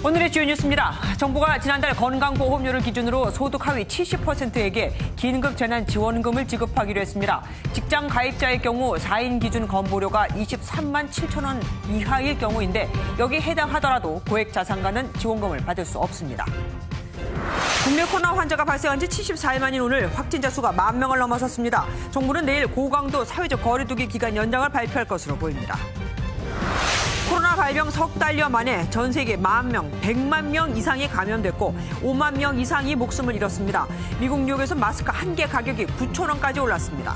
오늘의 주요 뉴스입니다. 정부가 지난달 건강보험료를 기준으로 소득 하위 70%에게 긴급 재난지원금을 지급하기로 했습니다. 직장 가입자의 경우 4인 기준 건보료가 23만 7천 원 이하일 경우인데 여기에 해당하더라도 고액 자산가는 지원금을 받을 수 없습니다. 국내 코로나 환자가 발생한 지 74일만인 오늘 확진자 수가 10,000명을 넘어섰습니다. 정부는 내일 고강도 사회적 거리두기 기간 연장을 발표할 것으로 보입니다. 코로나 발병 석 달여 만에 전 세계 10,000명, 100만 명 이상이 감염됐고 5만 명 이상이 목숨을 잃었습니다. 미국 뉴욕에서 마스크 한 개 가격이 9,000원까지 올랐습니다.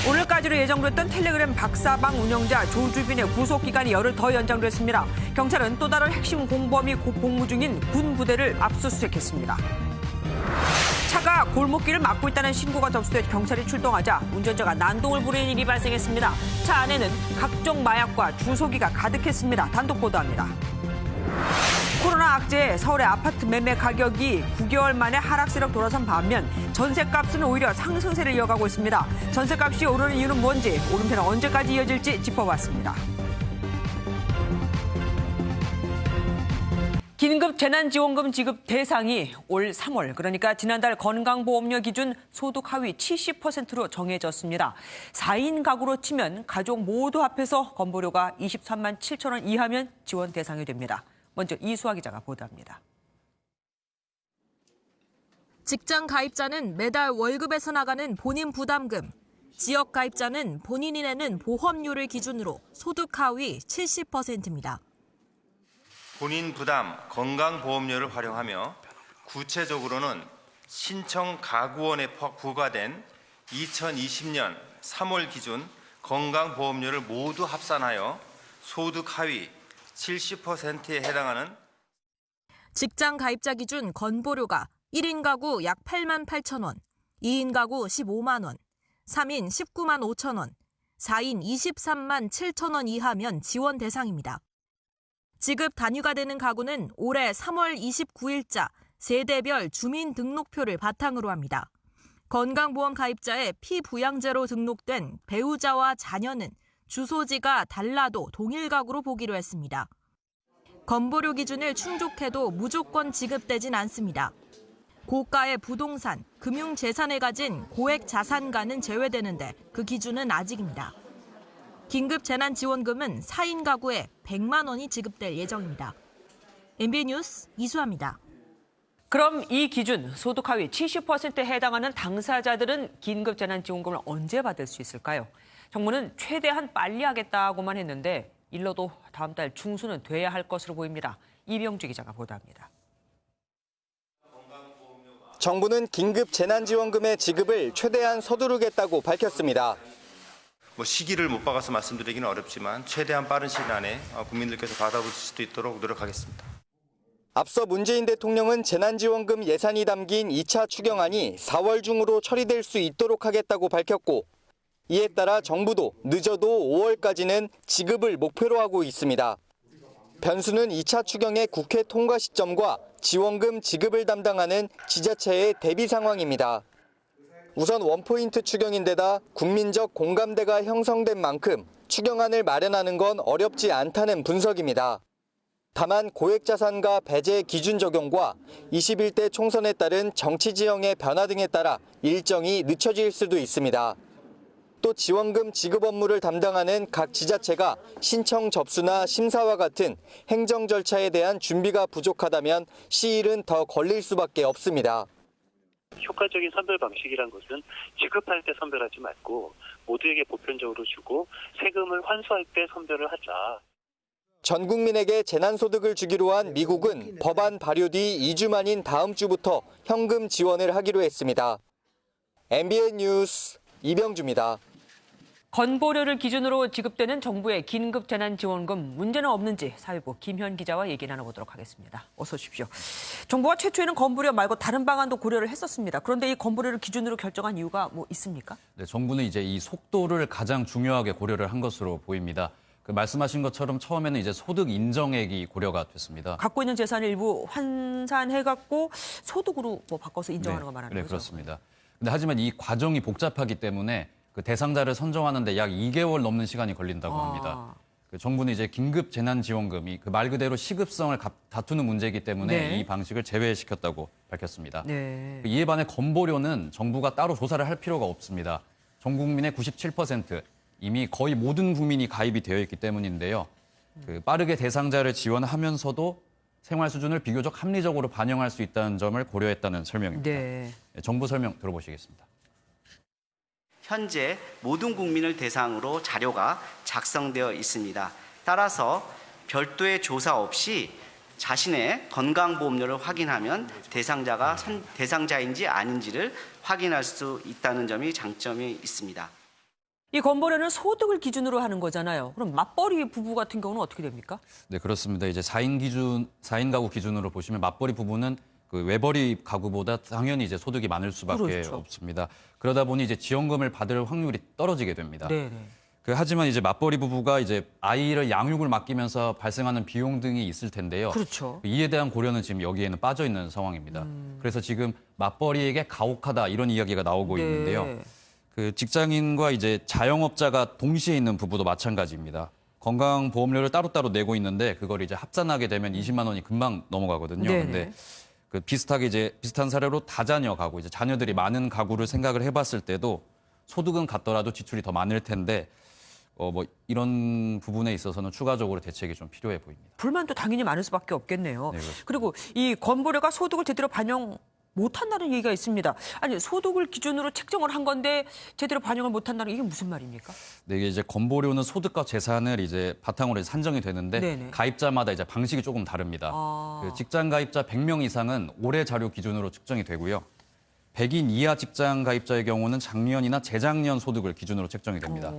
오늘까지로 예정됐던 텔레그램 박사방 운영자 조주빈의 구속기간이 열흘 더 연장됐습니다. 경찰은 또 다른 핵심 공범이 복무 중인 군 부대를 압수수색했습니다. 차가 골목길을 막고 있다는 신고가 접수돼 경찰이 출동하자 운전자가 난동을 부리는 일이 발생했습니다. 차 안에는 각종 마약과 주소기가 가득했습니다. 단독 보도합니다. 코로나 악재에 서울의 아파트 매매 가격이 9개월 만에 하락세로 돌아선 반면 전셋값은 오히려 상승세를 이어가고 있습니다. 전셋값이 오르는 이유는 뭔지, 오름세는 언제까지 이어질지 짚어봤습니다. 긴급 재난지원금 지급 대상이 올 3월, 그러니까 지난달 건강보험료 기준 소득 하위 70%로 정해졌습니다. 4인 가구로 치면 가족 모두 합해서 건보료가 23만 7천 원 이하면 지원 대상이 됩니다. 먼저 이수아 기자가 보도합니다. 직장 가입자는 매달 월급에서 나가는 본인 부담금, 지역 가입자는 본인이 내는 보험료를 기준으로 소득 하위 70%입니다. 본인 부담 건강보험료를 활용하며 구체적으로는 신청 가구원에 부과된 2020년 3월 기준 건강보험료를 모두 합산하여 소득 하위 70%에 해당하는 직장 가입자 기준 건보료가 1인 가구 약 8만 8천 원, 2인 가구 15만 원, 3인 19만 5천 원, 4인 23만 7천 원 이하면 지원 대상입니다. 지급 단위가 되는 가구는 올해 3월 29일자 세대별 주민등록표를 바탕으로 합니다. 건강보험 가입자의 피부양자로 등록된 배우자와 자녀는 주소지가 달라도 동일 가구로 보기로 했습니다. 건보료 기준을 충족해도 무조건 지급되진 않습니다. 고가의 부동산, 금융재산을 가진 고액 자산가는 제외되는데 그 기준은 아직입니다. 긴급 재난지원금은 4인 가구에 100만 원이 지급될 예정입니다. MBN 뉴스 이수아입니다. 그럼 이 기준 소득 하위 70%에 해당하는 당사자들은 긴급 재난지원금을 언제 받을 수 있을까요? 정부는 최대한 빨리 하겠다고만 했는데 일러도 다음 달 중순은 돼야 할 것으로 보입니다. 이병주 기자가 보도합니다. 정부는 긴급 재난지원금의 지급을 최대한 서두르겠다고 밝혔습니다. 시기를 못 박아서 말씀드리기는 어렵지만 최대한 빠른 시일 안에 국민들께서 받아보실 수 있도록 노력하겠습니다. 앞서 문재인 대통령은 재난지원금 예산이 담긴 2차 추경안이 4월 중으로 처리될 수 있도록 하겠다고 밝혔고 이에 따라 정부도 늦어도 5월까지는 지급을 목표로 하고 있습니다. 변수는 2차 추경의 국회 통과 시점과 지원금 지급을 담당하는 지자체의 대비 상황입니다. 우선 원포인트 추경인데다 국민적 공감대가 형성된 만큼 추경안을 마련하는 건 어렵지 않다는 분석입니다. 다만 고액자산가 배제 기준 적용과 21대 총선에 따른 정치 지형의 변화 등에 따라 일정이 늦춰질 수도 있습니다. 또 지원금 지급 업무를 담당하는 각 지자체가 신청 접수나 심사와 같은 행정 절차에 대한 준비가 부족하다면 시일은 더 걸릴 수밖에 없습니다. 효과적인 선별 방식이란 것은 지급할 때 선별하지 말고 모두에게 보편적으로 주고 세금을 환수할 때 선별을 하자. 전 국민에게 재난소득을 주기로 한 미국은 법안 발효 뒤 2주 만인 다음 주부터 현금 지원을 하기로 했습니다. MBN 뉴스 이병주입니다. 건보료를 기준으로 지급되는 정부의 긴급 재난지원금 문제는 없는지 사회부 김현 기자와 얘기 나눠보도록 하겠습니다. 어서 오십시오. 정부가 최초에는 건보료 말고 다른 방안도 고려를 했었습니다. 그런데 이 건보료를 기준으로 결정한 이유가 뭐 있습니까? 네, 정부는 이제 이 속도를 가장 중요하게 고려를 한 것으로 보입니다. 말씀하신 것처럼 처음에는 이제 소득 인정액이 고려가 됐습니다. 갖고 있는 재산을 일부 환산해갖고 소득으로 뭐 바꿔서 인정하는 거 말하는 거죠? 네, 그렇습니다. 근데 하지만 이 과정이 복잡하기 때문에 그 대상자를 선정하는데 약 2개월 넘는 시간이 걸린다고 합니다. 정부는 이제 긴급 재난지원금이 그 말 그대로 시급성을 다투는 문제이기 때문에 네. 이 방식을 제외시켰다고 밝혔습니다. 네. 이에 반해 건보료는 정부가 따로 조사를 할 필요가 없습니다. 전 국민의 97% 이미 거의 모든 국민이 가입이 되어 있기 때문인데요. 빠르게 대상자를 지원하면서도 생활 수준을 비교적 합리적으로 반영할 수 있다는 점을 고려했다는 설명입니다. 네. 정부 설명 들어보시겠습니다. 현재 모든 국민을 대상으로 자료가 작성되어 있습니다. 따라서 별도의 조사 없이 자신의 건강보험료를 확인하면 대상자인지 아닌지를 확인할 수 있다는 점이 장점이 있습니다. 이 건보료는 소득을 기준으로 하는 거잖아요. 그럼 맞벌이 부부 같은 경우는 어떻게 됩니까? 네, 그렇습니다. 이제 4인 가구 기준으로 보시면 맞벌이 부부는 그 외벌이 가구보다 당연히 이제 소득이 많을 수밖에 그렇죠. 없습니다. 그러다 보니 이제 지원금을 받을 확률이 떨어지게 됩니다. 네. 하지만 이제 맞벌이 부부가 이제 아이를 양육을 맡기면서 발생하는 비용 등이 있을 텐데요. 그렇죠. 이에 대한 고려는 지금 여기에는 빠져 있는 상황입니다. 그래서 지금 맞벌이에게 가혹하다 이런 이야기가 나오고 네. 있는데요. 그 직장인과 이제 자영업자가 동시에 있는 부부도 마찬가지입니다. 건강보험료를 따로따로 내고 있는데 그걸 이제 합산하게 되면 20만 원이 금방 넘어가거든요. 네네. 근데 그 비슷한 사례로 다자녀 가구, 이제 자녀들이 많은 가구를 생각을 해봤을 때도 소득은 같더라도 지출이 더 많을 텐데 이런 부분에 있어서는 추가적으로 대책이 좀 필요해 보입니다. 불만도 당연히 많을 수밖에 없겠네요. 네, 그렇습니다. 그리고 이 건보료가 소득을 제대로 반영 못한다는 얘기가 있습니다. 아니, 소득을 기준으로 책정을 한 건데 제대로 반영을 못한다는 이게 무슨 말입니까? 네, 이게 이제 건보료는 소득과 재산을 이제 바탕으로 산정이 되는데 네네. 가입자마다 이제 방식이 조금 다릅니다. 그 직장 가입자 100명 이상은 올해 자료 기준으로 측정이 되고요. 100인 이하 직장 가입자의 경우는 작년이나 재작년 소득을 기준으로 책정이 됩니다.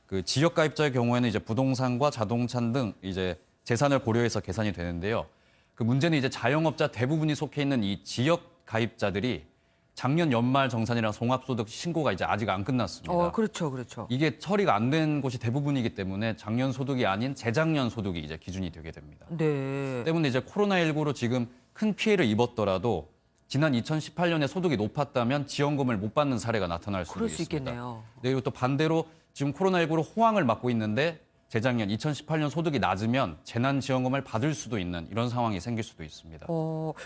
그 지역 가입자의 경우에는 이제 부동산과 자동차 등 이제 재산을 고려해서 계산이 되는데요. 그 문제는 이제 자영업자 대부분이 속해 있는 이 지역 가입자들이 작년 연말 정산이랑 종합소득 신고가 이제 아직 안 끝났습니다. 그렇죠. 이게 처리가 안 된 곳이 대부분이기 때문에 작년 소득이 아닌 재작년 소득이 이제 기준이 되게 됩니다. 네. 때문에 이제 코로나19로 지금 큰 피해를 입었더라도 지난 2018년에 소득이 높았다면 지원금을 못 받는 사례가 나타날 수도 그럴 수 있습니다. 있겠네요. 네, 그리고 또 반대로 지금 코로나19로 호황을 맞고 있는데 재작년 2018년 소득이 낮으면 재난지원금을 받을 수도 있는 이런 상황이 생길 수도 있습니다.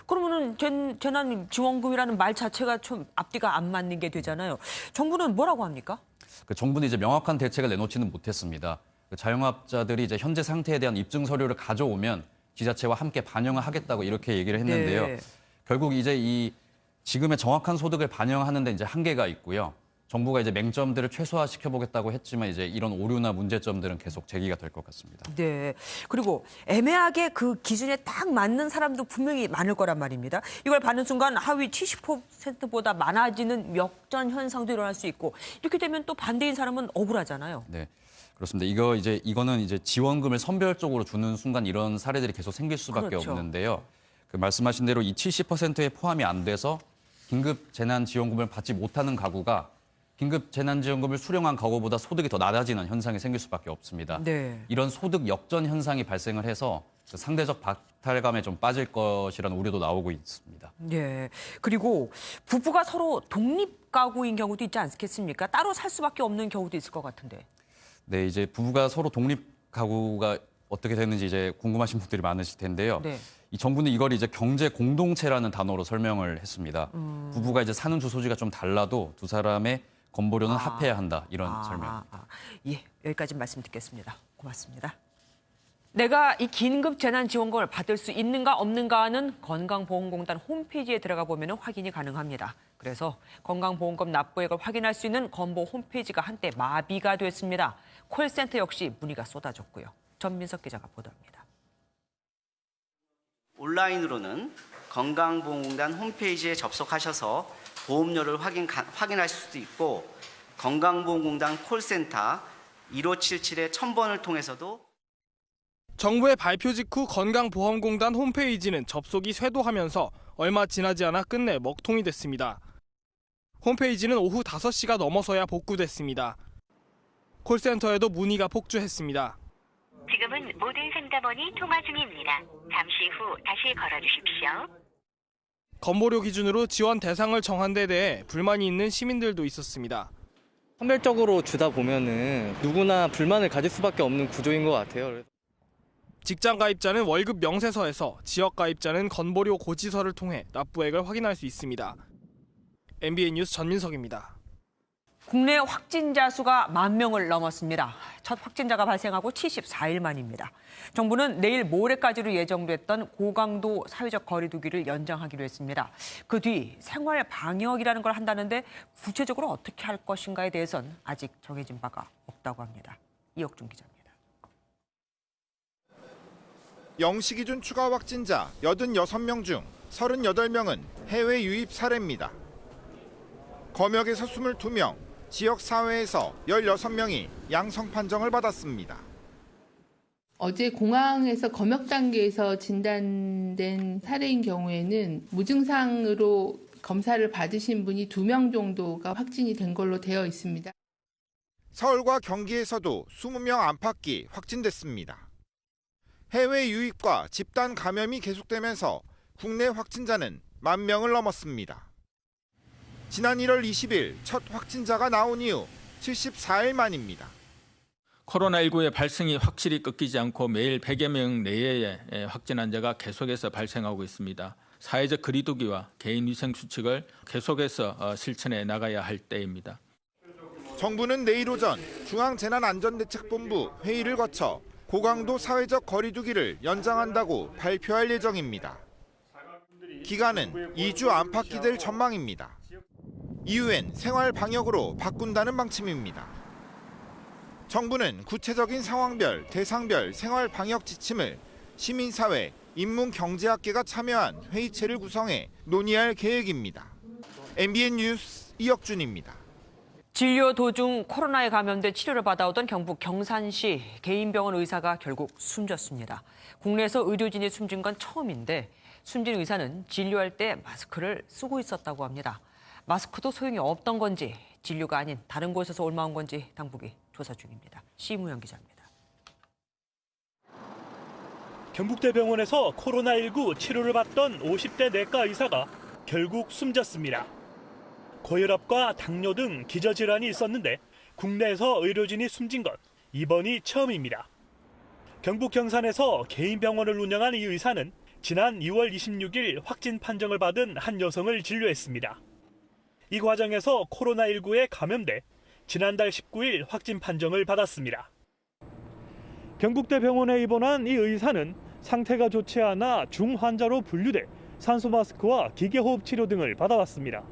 그러면은 재난지원금이라는 말 자체가 좀 앞뒤가 안 맞는 게 되잖아요. 정부는 뭐라고 합니까? 그 정부는 이제 명확한 대책을 내놓지는 못했습니다. 그 자영업자들이 이제 현재 상태에 대한 입증 서류를 가져오면 지자체와 함께 반영을 하겠다고 이렇게 얘기를 했는데요. 네. 결국 이제 이 지금의 정확한 소득을 반영하는 데 이제 한계가 있고요. 정부가 이제 맹점들을 최소화시켜 보겠다고 했지만 이제 이런 오류나 문제점들은 계속 제기가 될 것 같습니다. 네. 그리고 애매하게 그 기준에 딱 맞는 사람도 분명히 많을 거란 말입니다. 이걸 받는 순간 하위 70%보다 많아지는 역전 현상도 일어날 수 있고 이렇게 되면 또 반대인 사람은 억울하잖아요. 네. 그렇습니다. 이거는 이제 지원금을 선별적으로 주는 순간 이런 사례들이 계속 생길 수밖에 그렇죠. 없는데요. 그 말씀하신 대로 이 70%에 포함이 안 돼서 긴급 재난지원금을 받지 못하는 가구가 긴급 재난지원금을 수령한 가구보다 소득이 더 낮아지는 현상이 생길 수밖에 없습니다. 네. 이런 소득 역전 현상이 발생을 해서 그 상대적 박탈감에 좀 빠질 것이라는 우려도 나오고 있습니다. 네. 그리고 부부가 서로 독립 가구인 경우도 있지 않겠습니까? 따로 살 수밖에 없는 경우도 있을 것 같은데. 네, 이제 부부가 서로 독립 가구가 어떻게 되는지 이제 궁금하신 분들이 많으실 텐데요. 네. 이 정부는 이걸 이제 경제 공동체라는 단어로 설명을 했습니다. 부부가 이제 사는 주소지가 좀 달라도 두 사람의 건보료는 합해야 한다 이런 설명. 예, 여기까지 말씀 듣겠습니다. 고맙습니다. 내가 이 긴급 재난지원금을 받을 수 있는가 없는가는 건강보험공단 홈페이지에 들어가 보면 확인이 가능합니다. 그래서 건강보험금 납부액을 확인할 수 있는 건보 홈페이지가 한때 마비가 됐습니다. 콜센터 역시 문의가 쏟아졌고요. 전민석 기자가 보도합니다. 온라인으로는 건강보험공단 홈페이지에 접속하셔서 보험료를 확인하실 수도 있고 건강보험공단 콜센터 1577-1000번을 통해서도 정부의 발표 직후 건강보험공단 홈페이지는 접속이 쇄도하면서 얼마 지나지 않아 끝내 먹통이 됐습니다. 홈페이지는 오후 5시가 넘어서야 복구됐습니다. 콜센터에도 문의가 폭주했습니다. 지금은 모든 상담원이 통화 중입니다. 잠시 후 다시 걸어주십시오. 건보료 기준으로 지원 대상을 정한 데 대해 불만이 있는 시민들도 있었습니다. 선별적으로 주다 보면은 누구나 불만을 가질 수밖에 없는 구조인 것 같아요. 직장 가입자는 월급 명세서에서, 지역 가입자는 건보료 고지서를 통해 납부액을 확인할 수 있습니다. MBN 뉴스 전민석입니다. 국내 확진자 수가 10,000명을 넘었습니다. 첫 확진자가 발생하고 74일 만입니다. 정부는 내일 모레까지로 예정됐던 고강도 사회적 거리 두기를 연장하기로 했습니다. 그 뒤 생활 방역이라는 걸 한다는데 구체적으로 어떻게 할 것인가에 대해선 아직 정해진 바가 없다고 합니다. 이혁준 기자입니다. 영시 기준 추가 확진자 86명 중 38명은 해외 유입 사례입니다. 검역에서 22명, 지역사회에서 16명이 양성 판정을 받았습니다. 어제 공항에서 검역 단계에서 진단된 사례인 경우에는 무증상으로 검사를 받으신 분이 2명 정도가 확진이 된 걸로 되어 있습니다. 서울과 경기에서도 20명 안팎이 확진됐습니다. 해외 유입과 집단 감염이 계속되면서 국내 확진자는 10,000명을 넘었습니다. 지난 1월 20일 첫 확진자가 나온 이후 74일 만입니다. 코로나19의 발생이 확실히 꺾이지 않고 매일 100여 명 내외의 확진 환자가 계속해서 발생하고 있습니다. 사회적 거리두기와 개인위생 수칙을 계속해서 실천해 나가야 할 때입니다. 정부는 내일 오전 중앙재난안전대책본부 회의를 거쳐 고강도 사회적 거리두기를 연장한다고 발표할 예정입니다. 기간은 2주 안팎이 될 전망입니다. 이후엔 생활 방역으로 바꾼다는 방침입니다. 정부는 구체적인 상황별, 대상별 생활 방역 지침을 시민사회, 인문경제학계가 참여한 회의체를 구성해 논의할 계획입니다. MBN 뉴스 이혁준입니다. 진료 도중 코로나에 감염돼 치료를 받아오던 경북 경산시 개인병원 의사가 결국 숨졌습니다. 국내에서 의료진이 숨진 건 처음인데 숨진 의사는 진료할 때 마스크를 쓰고 있었다고 합니다. 마스크도 소용이 없던 건지 진료가 아닌 다른 곳에서 옮아온 건지 당국이 조사 중입니다. 시무영 기자입니다. 경북대병원에서 코로나19 치료를 받던 50대 내과 의사가 결국 숨졌습니다. 고혈압과 당뇨 등 기저질환이 있었는데 국내에서 의료진이 숨진 건 이번이 처음입니다. 경북 경산에서 개인 병원을 운영한 이 의사는 지난 2월 26일 확진 판정을 받은 한 여성을 진료했습니다. 이 과정에서 코로나19에 감염돼 지난달 19일 확진 판정을 받았습니다. 경북대병원에 입원한 이 의사는 상태가 좋지 않아 중환자로 분류돼 산소 마스크와 기계호흡 치료 등을 받아왔습니다.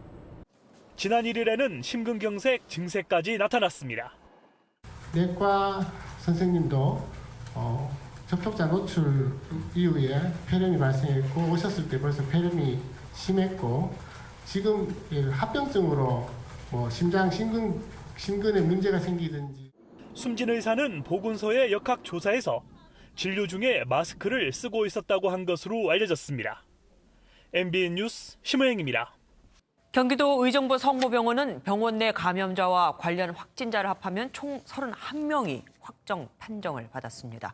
지난 1일에는 심근경색 증세까지 나타났습니다. 내과 선생님도 접촉자 노출 이후에 폐렴이 발생했고 오셨을 때 벌써 폐렴이 심했고 지금 합병증으로 심장 심근에 문제가 생기든지. 숨진 의사는 보건소의 역학조사에서 진료 중에 마스크를 쓰고 있었다고 한 것으로 알려졌습니다. MBN 뉴스 심호영입니다. 경기도 의정부 성모병원은 병원 내 감염자와 관련 확진자를 합하면 총 31명이 확정 판정을 받았습니다.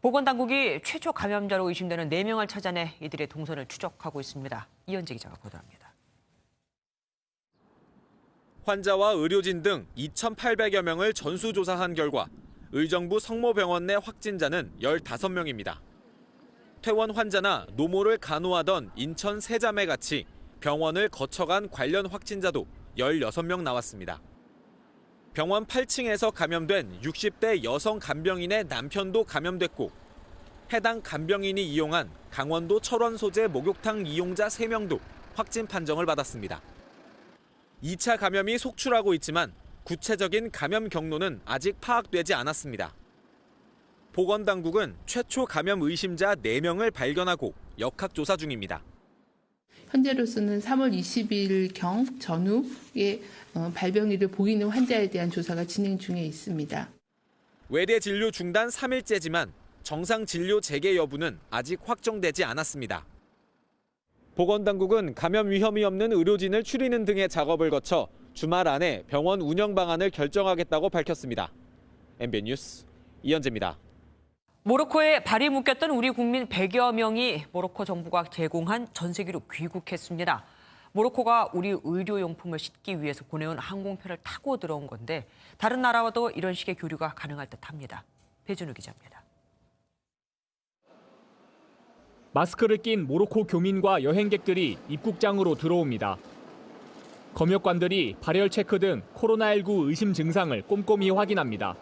보건당국이 최초 감염자로 의심되는 4명을 찾아내 이들의 동선을 추적하고 있습니다. 이현재 기자가 보도합니다. 환자와 의료진 등 2,800여 명을 전수조사한 결과 의정부 성모병원 내 확진자는 15명입니다. 퇴원 환자나 노모를 간호하던 인천 세자매같이 병원을 거쳐간 관련 확진자도 16명 나왔습니다. 병원 8층에서 감염된 60대 여성 간병인의 남편도 감염됐고 해당 간병인이 이용한 강원도 철원 소재 목욕탕 이용자 3명도 확진 판정을 받았습니다. 2차 감염이 속출하고 있지만 구체적인 감염 경로는 아직 파악되지 않았습니다. 보건당국은 최초 감염 의심자 4명을 발견하고 역학조사 중입니다. 현재로서는 3월 20일경 전후에 발병일을 보이는 환자에 대한 조사가 진행 중에 있습니다. 외래 진료 중단 3일째지만 정상 진료 재개 여부는 아직 확정되지 않았습니다. 보건당국은 감염 위험이 없는 의료진을 추리는 등의 작업을 거쳐 주말 안에 병원 운영 방안을 결정하겠다고 밝혔습니다. MBN 뉴스 이현재입니다. 모로코에 발이 묶였던 우리 국민 100여 명이 모로코 정부가 제공한 전세기로 귀국했습니다. 모로코가 우리 의료용품을 싣기 위해서 보내온 항공편을 타고 들어온 건데 다른 나라와도 이런 식의 교류가 가능할 듯합니다. 배준우 기자입니다. 마스크를 낀 모로코 교민과 여행객들이 입국장으로 들어옵니다. 검역관들이 발열 체크 등 코로나19 의심 증상을 꼼꼼히 확인합니다.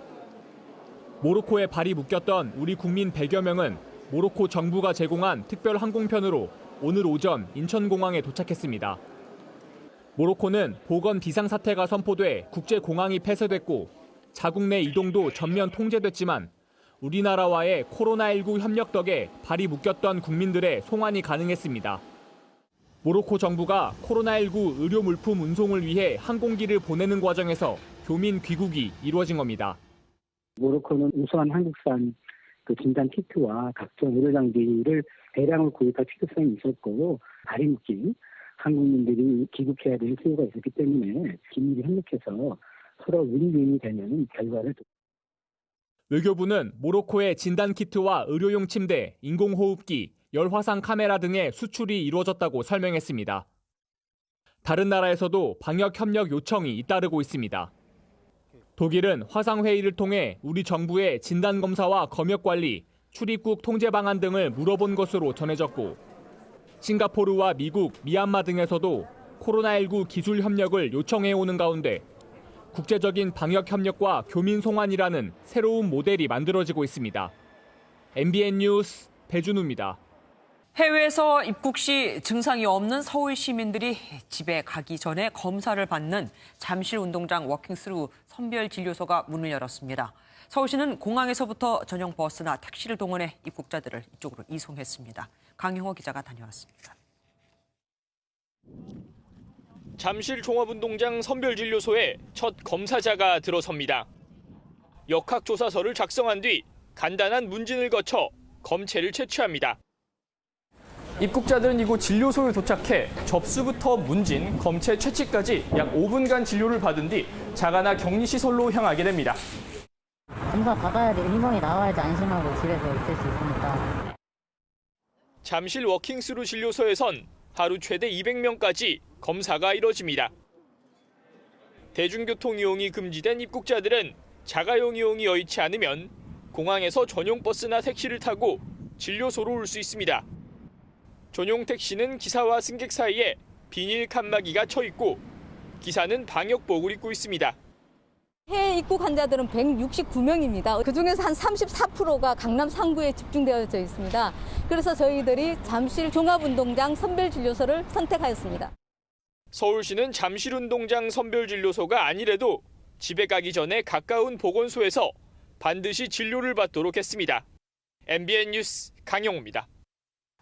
모로코에 발이 묶였던 우리 국민 100여 명은 모로코 정부가 제공한 특별 항공편으로 오늘 오전 인천공항에 도착했습니다. 모로코는 보건 비상사태가 선포돼 국제공항이 폐쇄됐고 자국 내 이동도 전면 통제됐지만 우리나라와의 코로나19 협력 덕에 발이 묶였던 국민들의 송환이 가능했습니다. 모로코 정부가 코로나19 의료 물품 운송을 위해 항공기를 보내는 과정에서 교민 귀국이 이루어진 겁니다. 모로코는 우수한 한국산 진단 키트와 각종 의료 장비를 대량으로 구입할 필요성이 있었고 발이 묶인 한국민들이 귀국해야 될 필요가 있었기 때문에 긴밀히 협력해서 서로 윈윈이 되는 결과를. 외교부는 모로코의 진단 키트와 의료용 침대, 인공호흡기, 열화상 카메라 등의 수출이 이루어졌다고 설명했습니다. 다른 나라에서도 방역 협력 요청이 잇따르고 있습니다. 독일은 화상회의를 통해 우리 정부의 진단검사와 검역관리, 출입국 통제 방안 등을 물어본 것으로 전해졌고 싱가포르와 미국, 미얀마 등에서도 코로나19 기술 협력을 요청해오는 가운데 국제적인 방역 협력과 교민 송환이라는 새로운 모델이 만들어지고 있습니다. MBN 뉴스 배준우입니다. 해외에서 입국 시 증상이 없는 서울 시민들이 집에 가기 전에 검사를 받는 잠실 운동장 워킹스루 선별진료소가 문을 열었습니다. 서울시는 공항에서부터 전용 버스나 택시를 동원해 입국자들을 이쪽으로 이송했습니다. 강영호 기자가 다녀왔습니다. 잠실 종합운동장 선별진료소에 첫 검사자가 들어섭니다. 역학조사서를 작성한 뒤 간단한 문진을 거쳐 검체를 채취합니다. 입국자들은 이곳 진료소에 도착해 접수부터 문진, 검체 채취까지 약 5분간 진료를 받은 뒤 자가나 격리시설로 향하게 됩니다. 검사 받아야 돼. 인성이 나와야지 안심하고 집에서 있을 수 있으니까. 잠실 워킹스루 진료소에선 하루 최대 200명까지 검사가 이뤄집니다. 대중교통 이용이 금지된 입국자들은 자가용 이용이 여의치 않으면 공항에서 전용 버스나 택시를 타고 진료소로 올 수 있습니다. 전용 택시는 기사와 승객 사이에 비닐 칸막이가 쳐 있고 기사는 방역복을 입고 있습니다. 해외 입국 환자들은 169명입니다. 그중에서 한 34%가 강남 상구에 집중되어져 있습니다. 그래서 저희들이 잠실 종합운동장 선별진료소를 선택하였습니다. 서울시는 잠실운동장 선별진료소가 아니래도 집에 가기 전에 가까운 보건소에서 반드시 진료를 받도록 했습니다. MBN 뉴스 강영호입니다.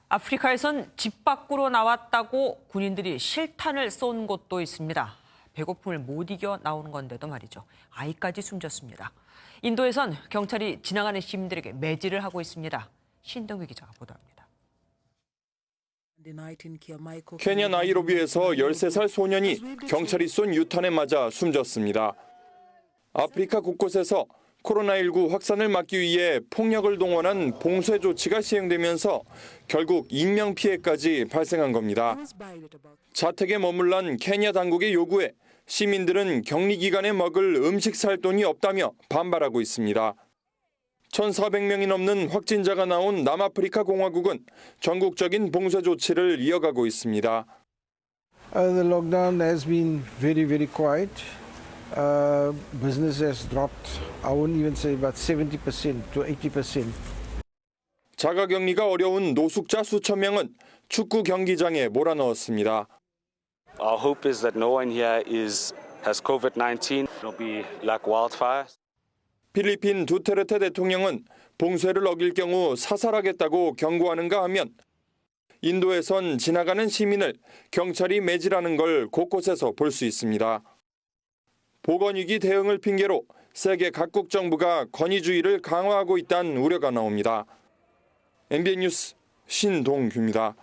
아프리카에선 집 밖으로 나왔다고 군인들이 실탄을 쏜 곳도 있습니다. 배고픔을 못 이겨 나오는 건데도 말이죠. 아이까지 숨졌습니다. 인도에선 경찰이 지나가는 시민들에게 매질을 하고 있습니다. 신동규 기자가 보도합니다. 케냐 나이로비에서 13살 소년이 경찰이 쏜 유탄에 맞아 숨졌습니다. 아프리카 곳곳에서 코로나19 확산을 막기 위해 폭력을 동원한 봉쇄 조치가 시행되면서 결국 인명피해까지 발생한 겁니다. 자택에 머물란 케냐 당국의 요구에 시민들은 격리 기간에 먹을 음식 살 돈이 없다며 반발하고 있습니다. 1,400명이 넘는 확진자가 나온 남아프리카 공화국은 전국적인 봉쇄 조치를 이어가고 있습니다. The lockdown has been very quiet. Business has dropped. I wouldn't even say about 70% to 80%. 자가격리가 어려운 노숙자 수천 명은 축구 경기장에 몰아넣었습니다. Our hope is that no one here has COVID-19. It'll be like wildfire. 필리핀 두테르테 대통령은 봉쇄를 어길 경우 사살하겠다고 경고하는가 하면 인도에선 지나가는 시민을 경찰이 매질하는 걸 곳곳에서 볼 수 있습니다. 보건위기 대응을 핑계로 세계 각국 정부가 권위주의를 강화하고 있다는 우려가 나옵니다. MBN 뉴스 신동규입니다.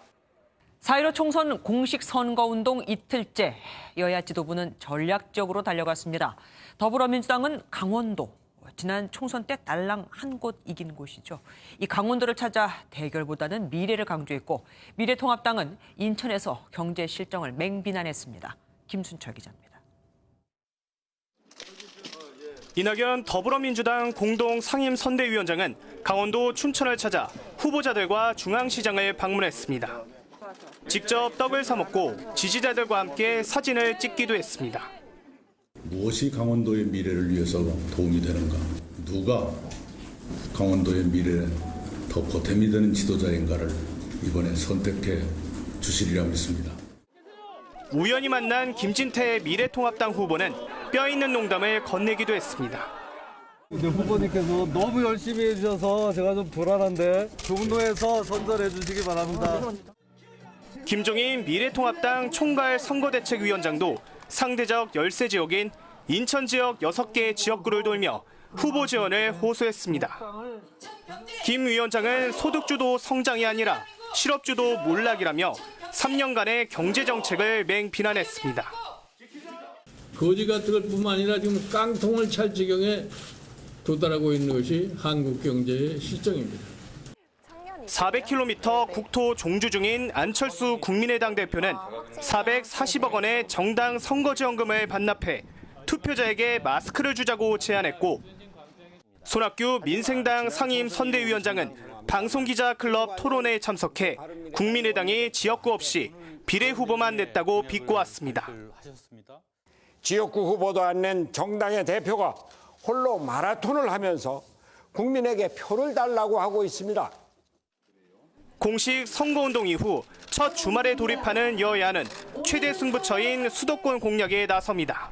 4.15 총선 공식 선거운동 이틀째 여야 지도부는 전략적으로 달려갔습니다. 더불어민주당은 강원도, 지난 총선 때 딸랑 한 곳 이긴 곳이죠. 이 강원도를 찾아 대결보다는 미래를 강조했고 미래통합당은 인천에서 경제 실정을 맹비난했습니다. 김순철 기자입니다. 이낙연 더불어민주당 공동 상임선대위원장은 강원도 춘천을 찾아 후보자들과 중앙시장을 방문했습니다. 직접 떡을 사 먹고 지지자들과 함께 사진을 찍기도 했습니다. 무엇이 강원도의 미래를 위해서 도움이 되는가? 누가 강원도의 미래에 더 보탬이 되는 지도자인가를 이번에 선택해 주시리라 믿습니다. 우연히 만난 김진태의 미래통합당 후보는 뼈있는 농담을 건네기도 했습니다. 후보님께서 너무 열심히 해주셔서 제가 좀 불안한데 좋은 노에서 선전해 주시기 바랍니다. 김종인 미래통합당 총괄 선거대책위원장도 상대적 열세 지역인 인천 지역 6개 지역구를 돌며 후보 지원을 호소했습니다. 김 위원장은 소득주도 성장이 아니라 실업주도 몰락이라며 3년간의 경제정책을 맹비난했습니다. 거지 같은 것뿐만 아니라 지금 깡통을 찰 지경에 도달하고 있는 것이 한국 경제의 실정입니다. 400km 국토 종주 중인 안철수 국민의당 대표는 440억 원의 정당 선거지원금을 반납해 투표자에게 마스크를 주자고 제안했고 손학규 민생당 상임선대위원장은 방송기자클럽 토론회에 참석해 국민의당이 지역구 없이 비례 후보만 냈다고 비꼬았습니다. 지역구 후보도 안 낸 정당의 대표가 홀로 마라톤을 하면서 국민에게 표를 달라고 하고 있습니다. 공식 선거운동 이후 첫 주말에 돌입하는 여야는 최대 승부처인 수도권 공략에 나섭니다.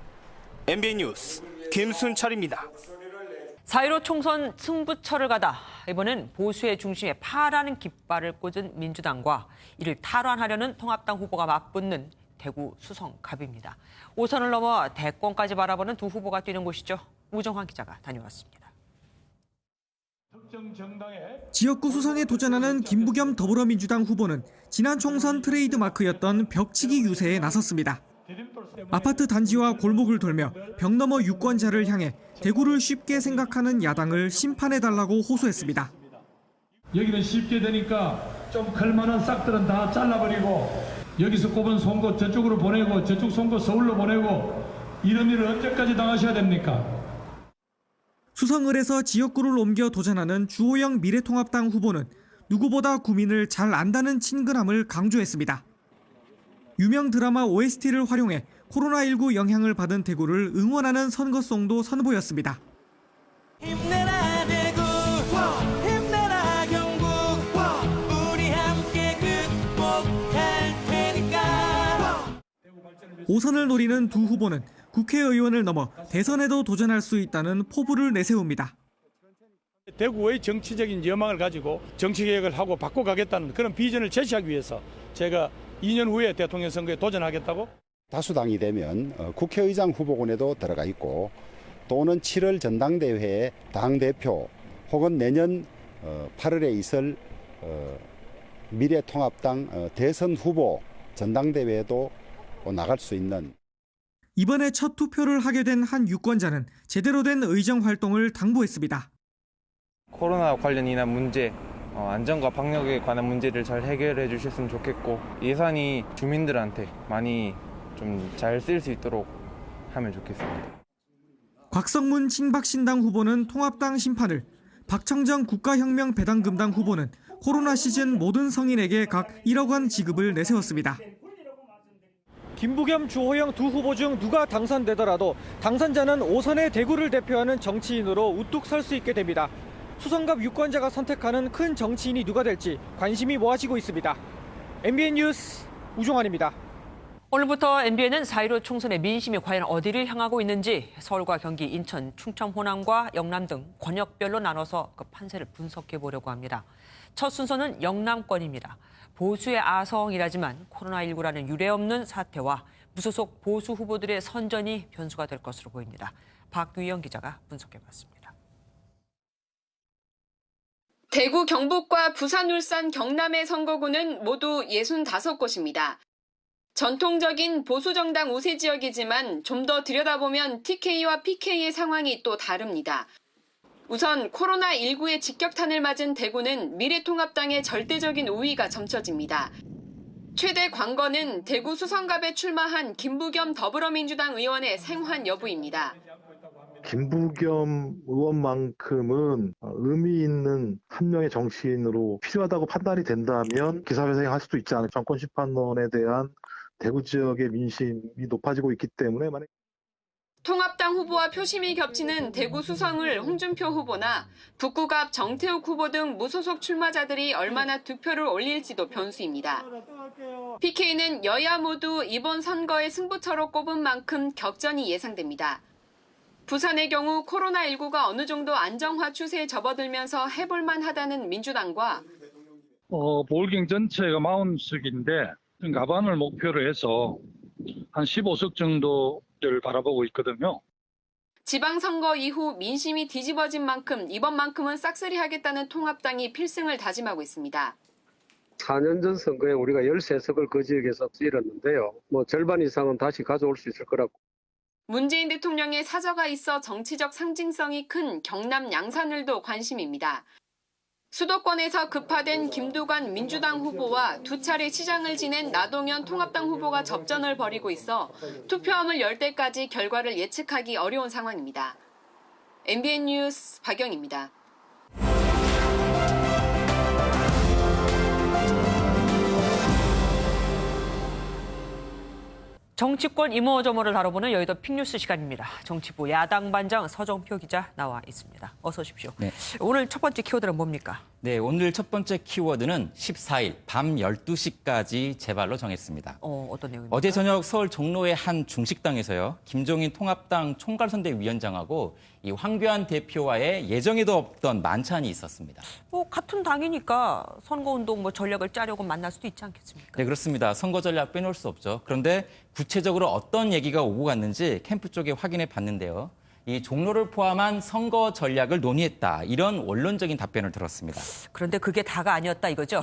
MBN 뉴스 김순철입니다. 4.15 총선 승부처를 가다 이번엔 보수의 중심에 파라는 깃발을 꽂은 민주당과 이를 탈환하려는 통합당 후보가 맞붙는 대구 수성갑입니다. 5선을 넘어 대권까지 바라보는 두 후보가 뛰는 곳이죠. 우정환 기자가 다녀왔습니다. 지역구 수성에 도전하는 김부겸 더불어민주당 후보는 지난 총선 트레이드마크였던 벽치기 유세에 나섰습니다. 아파트 단지와 골목을 돌며 벽 너머 유권자를 향해 대구를 쉽게 생각하는 야당을 심판해달라고 호소했습니다. 여기는 쉽게 되니까 좀 클만한 싹들은 다 잘라버리고 여기서 꼽은 송곳 저쪽으로 보내고 저쪽 송곳 서울로 보내고 이런 일을 언제까지 당하셔야 됩니까? 수성을에서 지역구를 옮겨 도전하는 주호영 미래통합당 후보는 누구보다 구민을 잘 안다는 친근함을 강조했습니다. 유명 드라마 OST를 활용해 코로나19 영향을 받은 대구를 응원하는 선거송도 선보였습니다. 힘내라 대구, 힘내라 경북, 우리 함께 극복할 테니까. 5선을 노리는 두 후보는 국회의원을 넘어 대선에도 도전할 수 있다는 포부를 내세웁니다. 대구의 정치적인 여망을 가지고 정치개혁을 하고 바꿔가겠다는 그런 비전을 제시하기 위해서 제가 2년 후에 대통령 선거에 도전하겠다고. 다수당이 되면 국회의장 후보군에도 들어가 있고 또는 7월 전당대회에 당대표 혹은 내년 8월에 있을 미래통합당 대선 후보 전당대회에도 나갈 수 있는. 이번에 첫 투표를 하게 된 한 유권자는 제대로 된 의정 활동을 당부했습니다. 코로나 관련이나 문제, 안전과 방역에 관한 문제를 잘 해결해 주셨으면 좋겠고 예산이 주민들한테 많이 좀 잘 쓸 수 있도록 하면 좋겠습니다. 곽성문 친박신당 후보는 통합당 심판을, 박청정 국가혁명배당금당 후보는 코로나 시즌 모든 성인에게 각 1억 원 지급을 내세웠습니다. 김부겸, 주호영 두 후보 중 누가 당선되더라도 당선자는 5선의 대구를 대표하는 정치인으로 우뚝 설 수 있게 됩니다. 수성갑 유권자가 선택하는 큰 정치인이 누가 될지 관심이 모아지고 있습니다. MBN 뉴스 우종환입니다. 오늘부터 MBN은 4.15 총선의 민심이 과연 어디를 향하고 있는지 서울과 경기, 인천, 충청, 호남과 영남 등 권역별로 나눠서 그 판세를 분석해 보려고 합니다. 첫 순서는 영남권입니다. 보수의 아성이라지만 코로나19라는 유례없는 사태와 무소속 보수 후보들의 선전이 변수가 될 것으로 보입니다. 박규영 기자가 분석해봤습니다. 대구, 경북과 부산, 울산, 경남의 선거구는 모두 65곳입니다. 전통적인 보수정당 우세 지역이지만 좀 더 들여다보면 TK와 PK의 상황이 또 다릅니다. 우선 코로나19의 직격탄을 맞은 대구는 미래통합당의 절대적인 우위가 점쳐집니다. 최대 관건은 대구 수성갑에 출마한 김부겸 더불어민주당 의원의 생환 여부입니다. 김부겸 의원만큼은 의미 있는 한 명의 정치인으로 필요하다고 판단이 된다면 기사회생할 수도 있지 않을까. 정권 심판론에 대한 대구 지역의 민심이 높아지고 있기 때문에 통합당 후보와 표심이 겹치는 대구 수성을 홍준표 후보나 북구갑 정태욱 후보 등 무소속 출마자들이 얼마나 득표를 올릴지도 변수입니다. PK는 여야 모두 이번 선거의 승부처로 꼽은 만큼 격전이 예상됩니다. 부산의 경우 코로나19가 어느 정도 안정화 추세에 접어들면서 해볼만 하다는 민주당과 보궐경 전체가 40석인데 가반을 목표로 해서 한 15석 정도를 바라보고 있거든요. 지방선거 이후 민심이 뒤집어진 만큼 이번만큼은 싹쓸이하겠다는 통합당이 필승을 다짐하고 있습니다. 4년 전 선거에 우리가 13석을 그 지역에서 잃었는데요. 절반 이상은 다시 가져올 수 있을 거라고. 문재인 대통령의 사저가 있어 정치적 상징성이 큰 경남 양산을도 관심입니다. 수도권에서 급파된 김두관 민주당 후보와 두 차례 시장을 지낸 나동현 통합당 후보가 접전을 벌이고 있어 투표함을 열 때까지 결과를 예측하기 어려운 상황입니다. MBN 뉴스 박영입니다. 정치권 이모저모를 다뤄보는 여의도 픽뉴스 시간입니다. 정치부 야당 반장 서정표 기자 나와 있습니다. 어서 오십시오. 네. 오늘 첫 번째 키워드는 뭡니까? 네, 오늘 첫 번째 키워드는 14일 밤 12시까지 재발로 정했습니다. 어떤 내용입니까? 어제 저녁 서울 종로의 한 중식당에서요. 김종인 통합당 총괄선대위원장하고 이 황교안 대표와의 예정에도 없던 만찬이 있었습니다. 같은 당이니까 선거운동 전략을 짜려고 만날 수도 있지 않겠습니까? 네, 그렇습니다. 선거 전략 빼놓을 수 없죠. 그런데 구체적으로 어떤 얘기가 오고 갔는지 캠프 쪽에 확인해 봤는데요. 이 종로를 포함한 선거 전략을 논의했다. 이런 원론적인 답변을 들었습니다. 그런데 그게 다가 아니었다 이거죠?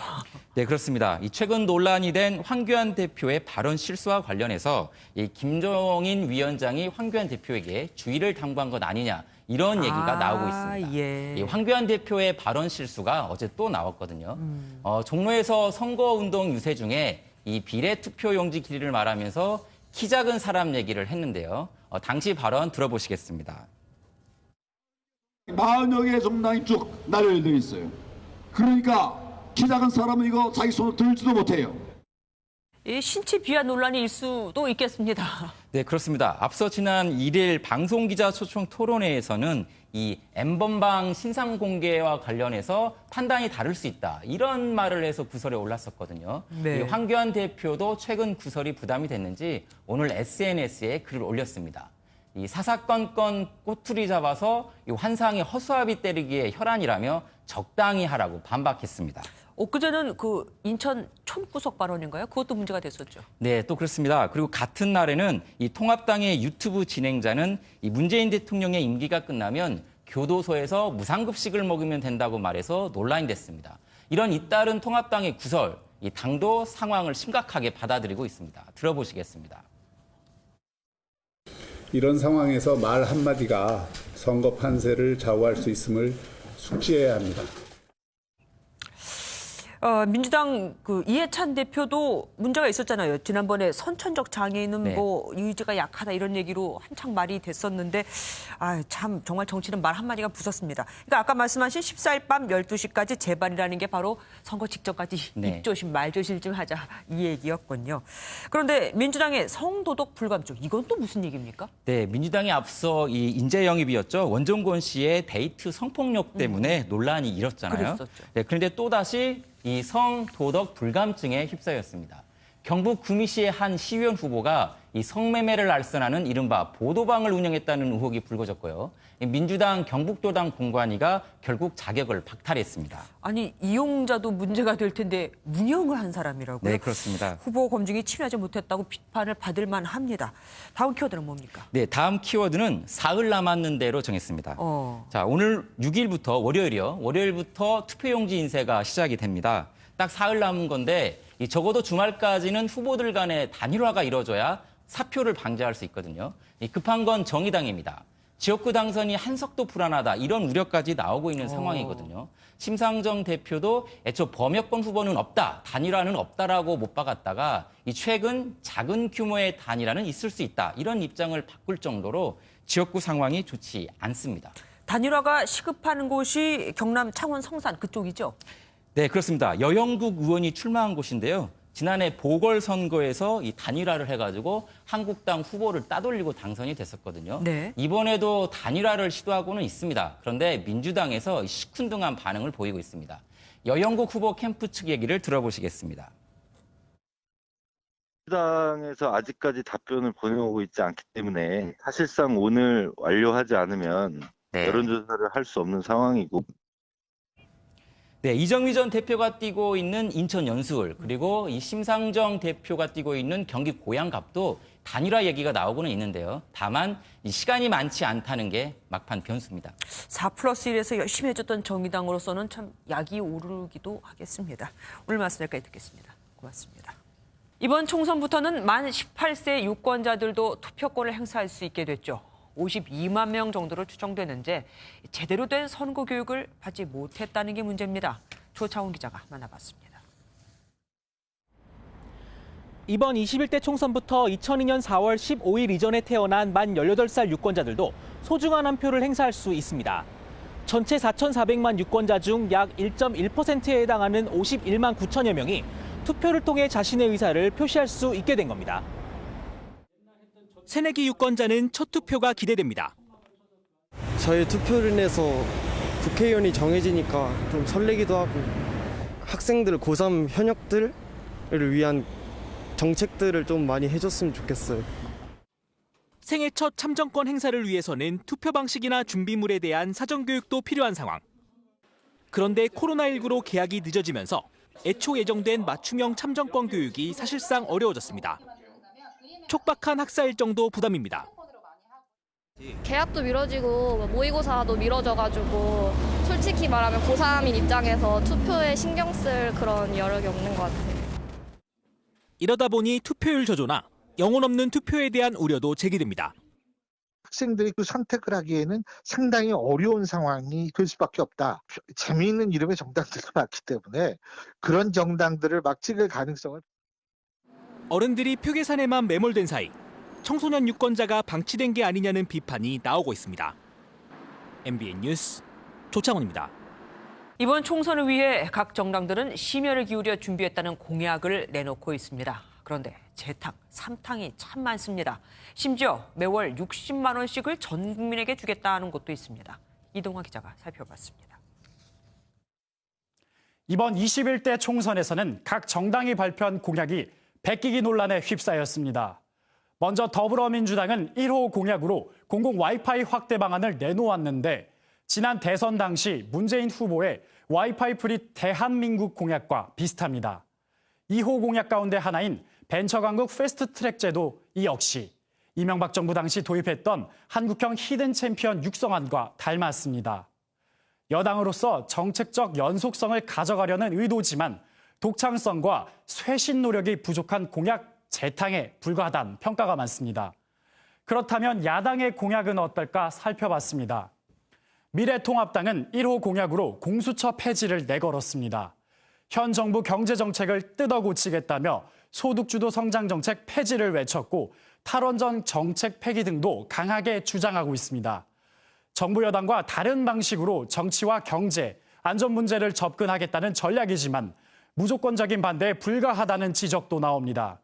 네, 그렇습니다. 이 최근 논란이 된 황교안 대표의 발언 실수와 관련해서 이 김종인 위원장이 황교안 대표에게 주의를 당부한 것 아니냐. 이런 얘기가 나오고 있습니다. 예. 이 황교안 대표의 발언 실수가 어제 또 나왔거든요. 종로에서 선거운동 유세 중에 이 비례투표용지 길이를 말하면서 키 작은 사람 얘기를 했는데요. 당시 발언 들어보시겠습니다. 40여 개의 정당이 쭉 나열되어 있어요. 그러니까 키 작은 사람은 이거 자기 손으로 들지도 못해요. 신체 비하 논란일 수도 있겠습니다. 네, 그렇습니다. 앞서 지난 1일 방송기자 초청 토론회에서는 이 N번방 신상 공개와 관련해서 판단이 다를 수 있다. 이런 말을 해서 구설에 올랐었거든요. 네. 이 황교안 대표도 최근 구설이 부담이 됐는지 오늘 SNS에 글을 올렸습니다. 이 사사건건 꼬투리 잡아서 이 환상의 허수아비 때리기에 혈안이라며 적당히 하라고 반박했습니다. 엊그제는 인천 촌구석 발언인가요? 그것도 문제가 됐었죠. 네, 또 그렇습니다. 그리고 같은 날에는 이 통합당의 유튜브 진행자는 이 문재인 대통령의 임기가 끝나면 교도소에서 무상급식을 먹으면 된다고 말해서 논란이 됐습니다. 이런 잇따른 통합당의 구설, 이 당도 상황을 심각하게 받아들이고 있습니다. 들어보시겠습니다. 이런 상황에서 말 한마디가 선거 판세를 좌우할 수 있음을 숙지해야 합니다. 민주당 이해찬 대표도 문제가 있었잖아요. 지난번에 선천적 장애인은 네. 의지가 약하다 이런 얘기로 한창 말이 됐었는데 참 정말 정치는 말 한마디가 무섭습니다. 그러니까 아까 말씀하신 14일 밤 12시까지 재발이라는 게 바로 선거 직전까지 네. 입조심 말조심 좀 하자 이 얘기였군요. 그런데 민주당의 성도덕 불감증 이건 또 무슨 얘기입니까? 네, 민주당이 앞서 이 인재 영입이었죠. 원종건 씨의 데이트 성폭력 때문에 논란이 일었잖아요. 그랬었죠. 네, 그런데 또다시 이 성도덕 불감증에 휩싸였습니다. 경북 구미시의 한 시의원 후보가 이 성매매를 알선하는 이른바 보도방을 운영했다는 의혹이 불거졌고요. 민주당 경북도당 공관위가 결국 자격을 박탈했습니다. 아니 이용자도 문제가 될 텐데 운영을 한 사람이라고요? 네, 그렇습니다. 후보 검증이 침해하지 못했다고 비판을 받을 만합니다. 다음 키워드는 뭡니까? 네, 다음 키워드는 사흘 남았는 대로 정했습니다. 자, 오늘 6일부터 월요일부터 투표용지 인쇄가 시작이 됩니다. 딱 사흘 남은 건데 적어도 주말까지는 후보들 간의 단일화가 이루어져야 사표를 방지할 수 있거든요. 급한 건 정의당입니다. 지역구 당선이 한석도 불안하다 이런 우려까지 나오고 있는 상황이거든요. 심상정 대표도 애초 범여권 후보는 없다, 단일화는 없다라고 못 박았다가 최근 작은 규모의 단일화는 있을 수 있다 이런 입장을 바꿀 정도로 지역구 상황이 좋지 않습니다. 단일화가 시급한 곳이 경남 창원 성산 그쪽이죠? 네, 그렇습니다. 여영국 의원이 출마한 곳인데요. 지난해 보궐선거에서 이 단일화를 해가지고 한국당 후보를 따돌리고 당선이 됐었거든요. 네. 이번에도 단일화를 시도하고는 있습니다. 그런데 민주당에서 시큰둥한 반응을 보이고 있습니다. 여영국 후보 캠프 측 얘기를 들어보시겠습니다. 민주당에서 아직까지 답변을 보내오고 있지 않기 때문에 사실상 오늘 완료하지 않으면 여론조사를 할 수 없는 상황이고. 네, 이정미 전 대표가 뛰고 있는 인천 연수울 그리고 이 심상정 대표가 뛰고 있는 경기 고양갑도 단일화 얘기가 나오고는 있는데요. 다만 이 시간이 많지 않다는 게 막판 변수입니다. 4+1에서 열심히 해줬던 정의당으로서는 참 약이 오르기도 하겠습니다. 오늘 말씀 여기까지 듣겠습니다. 고맙습니다. 이번 총선부터는 만 18세 유권자들도 투표권을 행사할 수 있게 됐죠. 52만 명 정도로 추정되는데 제대로 된 선거 교육을 받지 못했다는 게 문제입니다. 조차훈 기자가 만나봤습니다. 이번 21대 총선부터 2002년 4월 15일 이전에 태어난 만 18살 유권자들도 소중한 한 표를 행사할 수 있습니다. 전체 4,400만 유권자 중 약 1.1%에 해당하는 51만 9천여 명이 투표를 통해 자신의 의사를 표시할 수 있게 된 겁니다. 새내기 유권자는 첫 투표가 기대됩니다. 저희 투표를 인해서 국회의원이 정해지니까 좀 설레기도 하고 학생들 고3 현역들을 위한 정책들을 좀 많이 해줬으면 좋겠어요. 생애 첫 참정권 행사를 위해서는 투표 방식이나 준비물에 대한 사전교육도 필요한 상황. 그런데 코로나19로 개학이 늦어지면서 애초 예정된 맞춤형 참정권 교육이 사실상 어려워졌습니다. 촉박한 학사 일정도 부담입니다. 개학도 미뤄지고 모의고사도 미뤄져가지고 솔직히 말하면 고3인 입장에서 투표에 신경 쓸 그런 여력이 없는 것 같아요. 이러다 보니 투표율 저조나 영혼 없는 투표에 대한 우려도 제기됩니다. 학생들이 그 선택을 하기에는 상당히 어려운 상황이 될 수밖에 없다. 재미있는 이름의 정당들도 많기 때문에 그런 정당들을 막 찍을 가능성을. 어른들이 표 계산에만 매몰된 사이 청소년 유권자가 방치된 게 아니냐는 비판이 나오고 있습니다. MBN 뉴스 조창훈입니다. 이번 총선을 위해 각 정당들은 심혈을 기울여 준비했다는 공약을 내놓고 있습니다. 그런데 재탕, 삼탕이 참 많습니다. 심지어 매월 60만 원씩을 전 국민에게 주겠다는 곳도 있습니다. 이동화 기자가 살펴봤습니다. 이번 21대 총선에서는 각 정당이 발표한 공약이 베끼기 논란에 휩싸였습니다. 먼저 더불어민주당은 1호 공약으로 공공 와이파이 확대 방안을 내놓았는데 지난 대선 당시 문재인 후보의 와이파이 프리 대한민국 공약과 비슷합니다. 2호 공약 가운데 하나인 벤처 강국 패스트트랙 제도 이 역시 이명박 정부 당시 도입했던 한국형 히든 챔피언 육성안과 닮았습니다. 여당으로서 정책적 연속성을 가져가려는 의도지만 독창성과 쇄신 노력이 부족한 공약 재탕에 불과하다는 평가가 많습니다. 그렇다면 야당의 공약은 어떨까 살펴봤습니다. 미래통합당은 1호 공약으로 공수처 폐지를 내걸었습니다. 현 정부 경제정책을 뜯어고치겠다며 소득주도 성장정책 폐지를 외쳤고 탈원전 정책 폐기 등도 강하게 주장하고 있습니다. 정부 여당과 다른 방식으로 정치와 경제, 안전 문제를 접근하겠다는 전략이지만 무조건적인 반대에 불과하다는 지적도 나옵니다.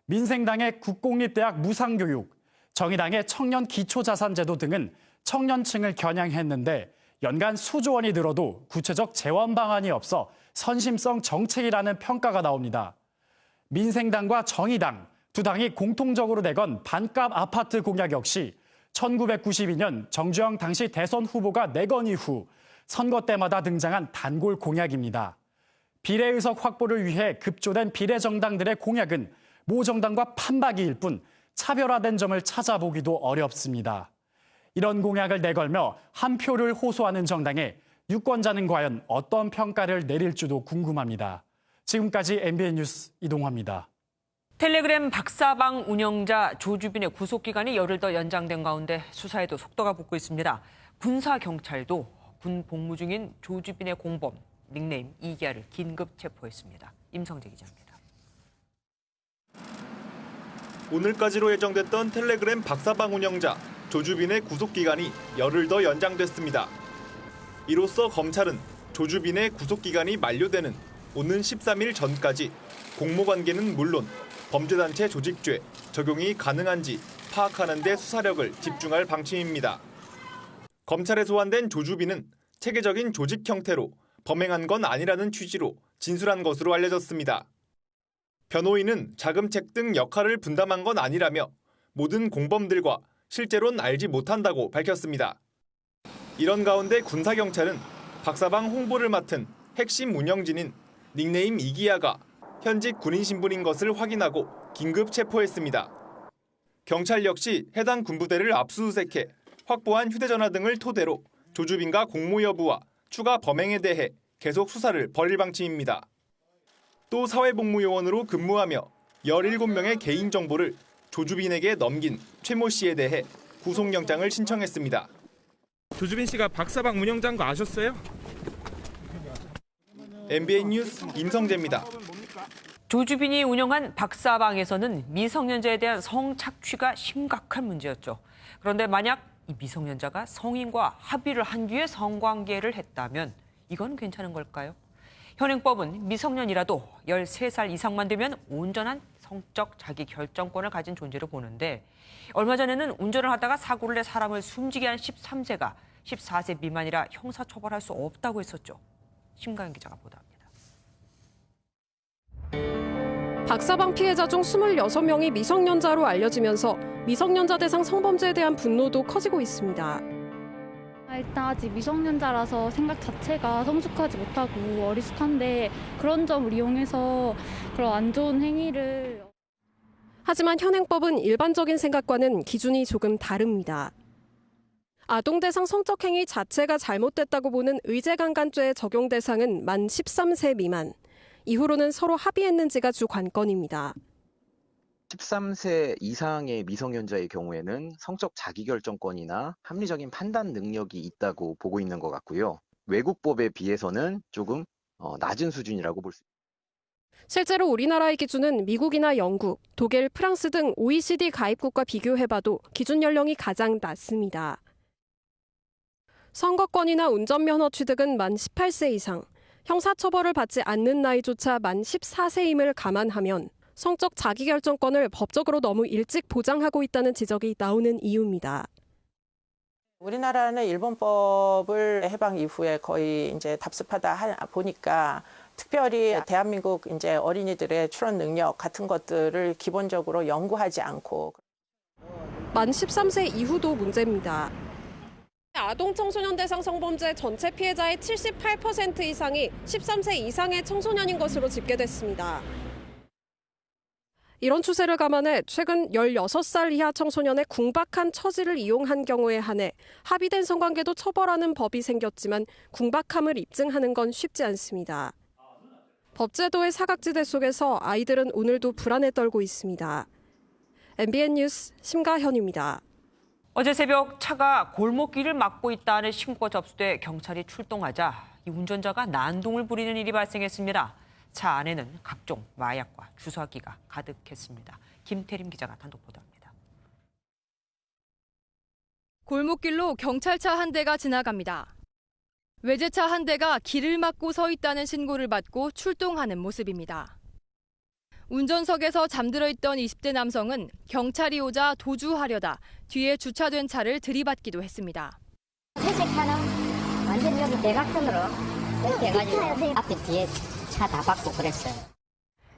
민생당의 국공립대학 무상교육, 정의당의 청년 기초자산제도 등은 청년층을 겨냥했는데 연간 수조 원이 들어도 구체적 재원 방안이 없어 선심성 정책이라는 평가가 나옵니다. 민생당과 정의당 두 당이 공통적으로 내건 반값 아파트 공약 역시 1992년 정주영 당시 대선 후보가 내건 이후 선거 때마다 등장한 단골 공약입니다. 비례의석 확보를 위해 급조된 비례정당들의 공약은 모 정당과 판박이일 뿐 차별화된 점을 찾아보기도 어렵습니다. 이런 공약을 내걸며 한 표를 호소하는 정당에 유권자는 과연 어떤 평가를 내릴지도 궁금합니다. 지금까지 MBN 뉴스 이동화입니다. 텔레그램 박사방 운영자 조주빈의 구속기간이 열흘 더 연장된 가운데 수사에도 속도가 붙고 있습니다. 군사경찰도 군 복무 중인 조주빈의 공범, 닉네임 이기아를 긴급 체포했습니다. 임성재 기자입니다. 오늘까지로 예정됐던 텔레그램 박사방 운영자 조주빈의 구속기간이 열흘 더 연장됐습니다. 이로써 검찰은 조주빈의 구속기간이 만료되는 오는 13일 전까지 공모관계는 물론 범죄단체 조직죄 적용이 가능한지 파악하는 데 수사력을 집중할 방침입니다. 검찰에 소환된 조주빈은 체계적인 조직 형태로 범행한 건 아니라는 취지로 진술한 것으로 알려졌습니다. 변호인은 자금책 등 역할을 분담한 건 아니라며 모든 공범들과 실제로는 알지 못한다고 밝혔습니다. 이런 가운데 군사경찰은 박사방 홍보를 맡은 핵심 운영진인 닉네임 이기아가 현직 군인 신분인 것을 확인하고 긴급 체포했습니다. 경찰 역시 해당 군부대를 압수수색해 확보한 휴대전화 등을 토대로 조주빈과 공모 여부와 추가 범행에 대해 계속 수사를 벌일 방침입니다. 또 사회복무요원으로 근무하며 17명의 개인정보를 조주빈에게 넘긴 최모 씨에 대해 구속영장을 신청했습니다. 조주빈 씨가 박사방 운영자인 거 아셨어요? MBN 뉴스 임성재입니다. 조주빈이 운영한 박사방에서는 미성년자에 대한 성착취가 심각한 문제였죠. 그런데 만약 이 미성년자가 성인과 합의를 한 뒤에 성관계를 했다면 이건 괜찮은 걸까요? 현행법은 미성년이라도 13살 이상만 되면 온전한 성적 자기 결정권을 가진 존재로 보는데 얼마 전에는 운전을 하다가 사고를 내 사람을 숨지게 한 13세가 14세 미만이라 형사처벌할 수 없다고 했었죠. 심가연 기자가 보도합니다. 박사방 피해자 중 26명이 미성년자로 알려지면서 미성년자 대상 성범죄에 대한 분노도 커지고 있습니다. 일단 아직 미성년자라서 생각 자체가 성숙하지 못하고 어리숙한데 그런 점을 이용해서 그런 안 좋은 행위를... 하지만 현행법은 일반적인 생각과는 기준이 조금 다릅니다. 아동 대상 성적 행위 자체가 잘못됐다고 보는 의제강간죄의 적용 대상은 만 13세 미만. 이후로는 서로 합의했는지가 주 관건입니다. 13세 이상의 미성년자의 경우에는 성적 자기결정권이나 합리적인 판단 능력이 있다고 보고 있는 것 같고요. 외국법에 비해서는 조금 낮은 수준이라고 볼 수 있습니다. 실제로 우리나라의 기준은 미국이나 영국, 독일, 프랑스 등 OECD 가입국과 비교해봐도 기준 연령이 가장 낮습니다. 선거권이나 운전면허 취득은 만 18세 이상, 형사처벌을 받지 않는 나이조차 만 14세임을 감안하면 성적 자기결정권을 법적으로 너무 일찍 보장하고 있다는 지적이 나오는 이유입니다. 우리나라는 일본법을 해방 이후에 거의 이제 답습하다 보니까 특별히 대한민국 이제 어린이들의 추론 능력 같은 것들을 기본적으로 연구하지 않고 만 13세 이후도 문제입니다. 아동 청소년 대상 성범죄 전체 피해자의 78% 이상이 13세 이상의 청소년인 것으로 집계됐습니다. 이런 추세를 감안해 최근 16살 이하 청소년의 궁박한 처지를 이용한 경우에 한해 합의된 성관계도 처벌하는 법이 생겼지만 궁박함을 입증하는 건 쉽지 않습니다. 법제도의 사각지대 속에서 아이들은 오늘도 불안에 떨고 있습니다. MBN 뉴스 심가현입니다. 어제 새벽 차가 골목길을 막고 있다는 신고가 접수돼 경찰이 출동하자 이 운전자가 난동을 부리는 일이 발생했습니다. 차 안에는 각종 마약과 주사기가 가득했습니다. 김태림 기자가 단독 보도합니다. 골목길로 경찰차 한 대가 지나갑니다. 외제차 한 대가 길을 막고 서 있다는 신고를 받고 출동하는 모습입니다. 운전석에서 잠들어 있던 20대 남성은 경찰이 오자 도주하려다 뒤에 주차된 차를 들이받기도 했습니다. 회색 차는 완전 여기 대각선으로 이렇게 해가지고 앞에 뒤에 차 다 받고 그랬어요.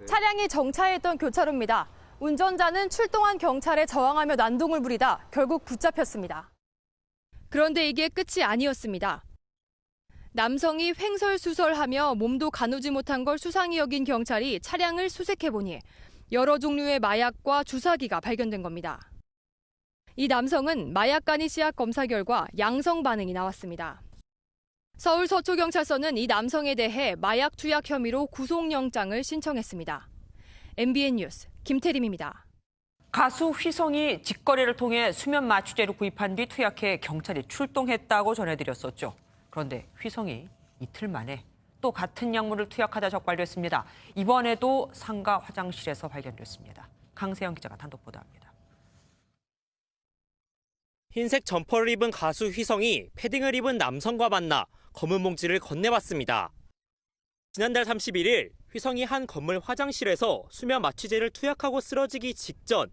차량이 정차했던 교차로입니다. 운전자는 출동한 경찰에 저항하며 난동을 부리다 결국 붙잡혔습니다. 그런데 이게 끝이 아니었습니다. 남성이 횡설수설하며 몸도 가누지 못한 걸 수상히 여긴 경찰이 차량을 수색해보니 여러 종류의 마약과 주사기가 발견된 겁니다. 이 남성은 마약간이 씨앗 검사 결과 양성 반응이 나왔습니다. 서울 서초경찰서는 이 남성에 대해 마약 투약 혐의로 구속영장을 신청했습니다. MBN 뉴스 김태림입니다. 가수 휘성이 직거래를 통해 수면 마취제를 구입한 뒤 투약해 경찰이 출동했다고 전해드렸었죠. 그런데 휘성이 이틀 만에 또 같은 약물을 투약하다 적발됐습니다. 이번에도 상가 화장실에서 발견됐습니다. 강세영 기자가 단독 보도합니다. 흰색 점퍼를 입은 가수 휘성이 패딩을 입은 남성과 만나 검은 봉지를 건네봤습니다. 지난달 31일 휘성이 한 건물 화장실에서 수면 마취제를 투약하고 쓰러지기 직전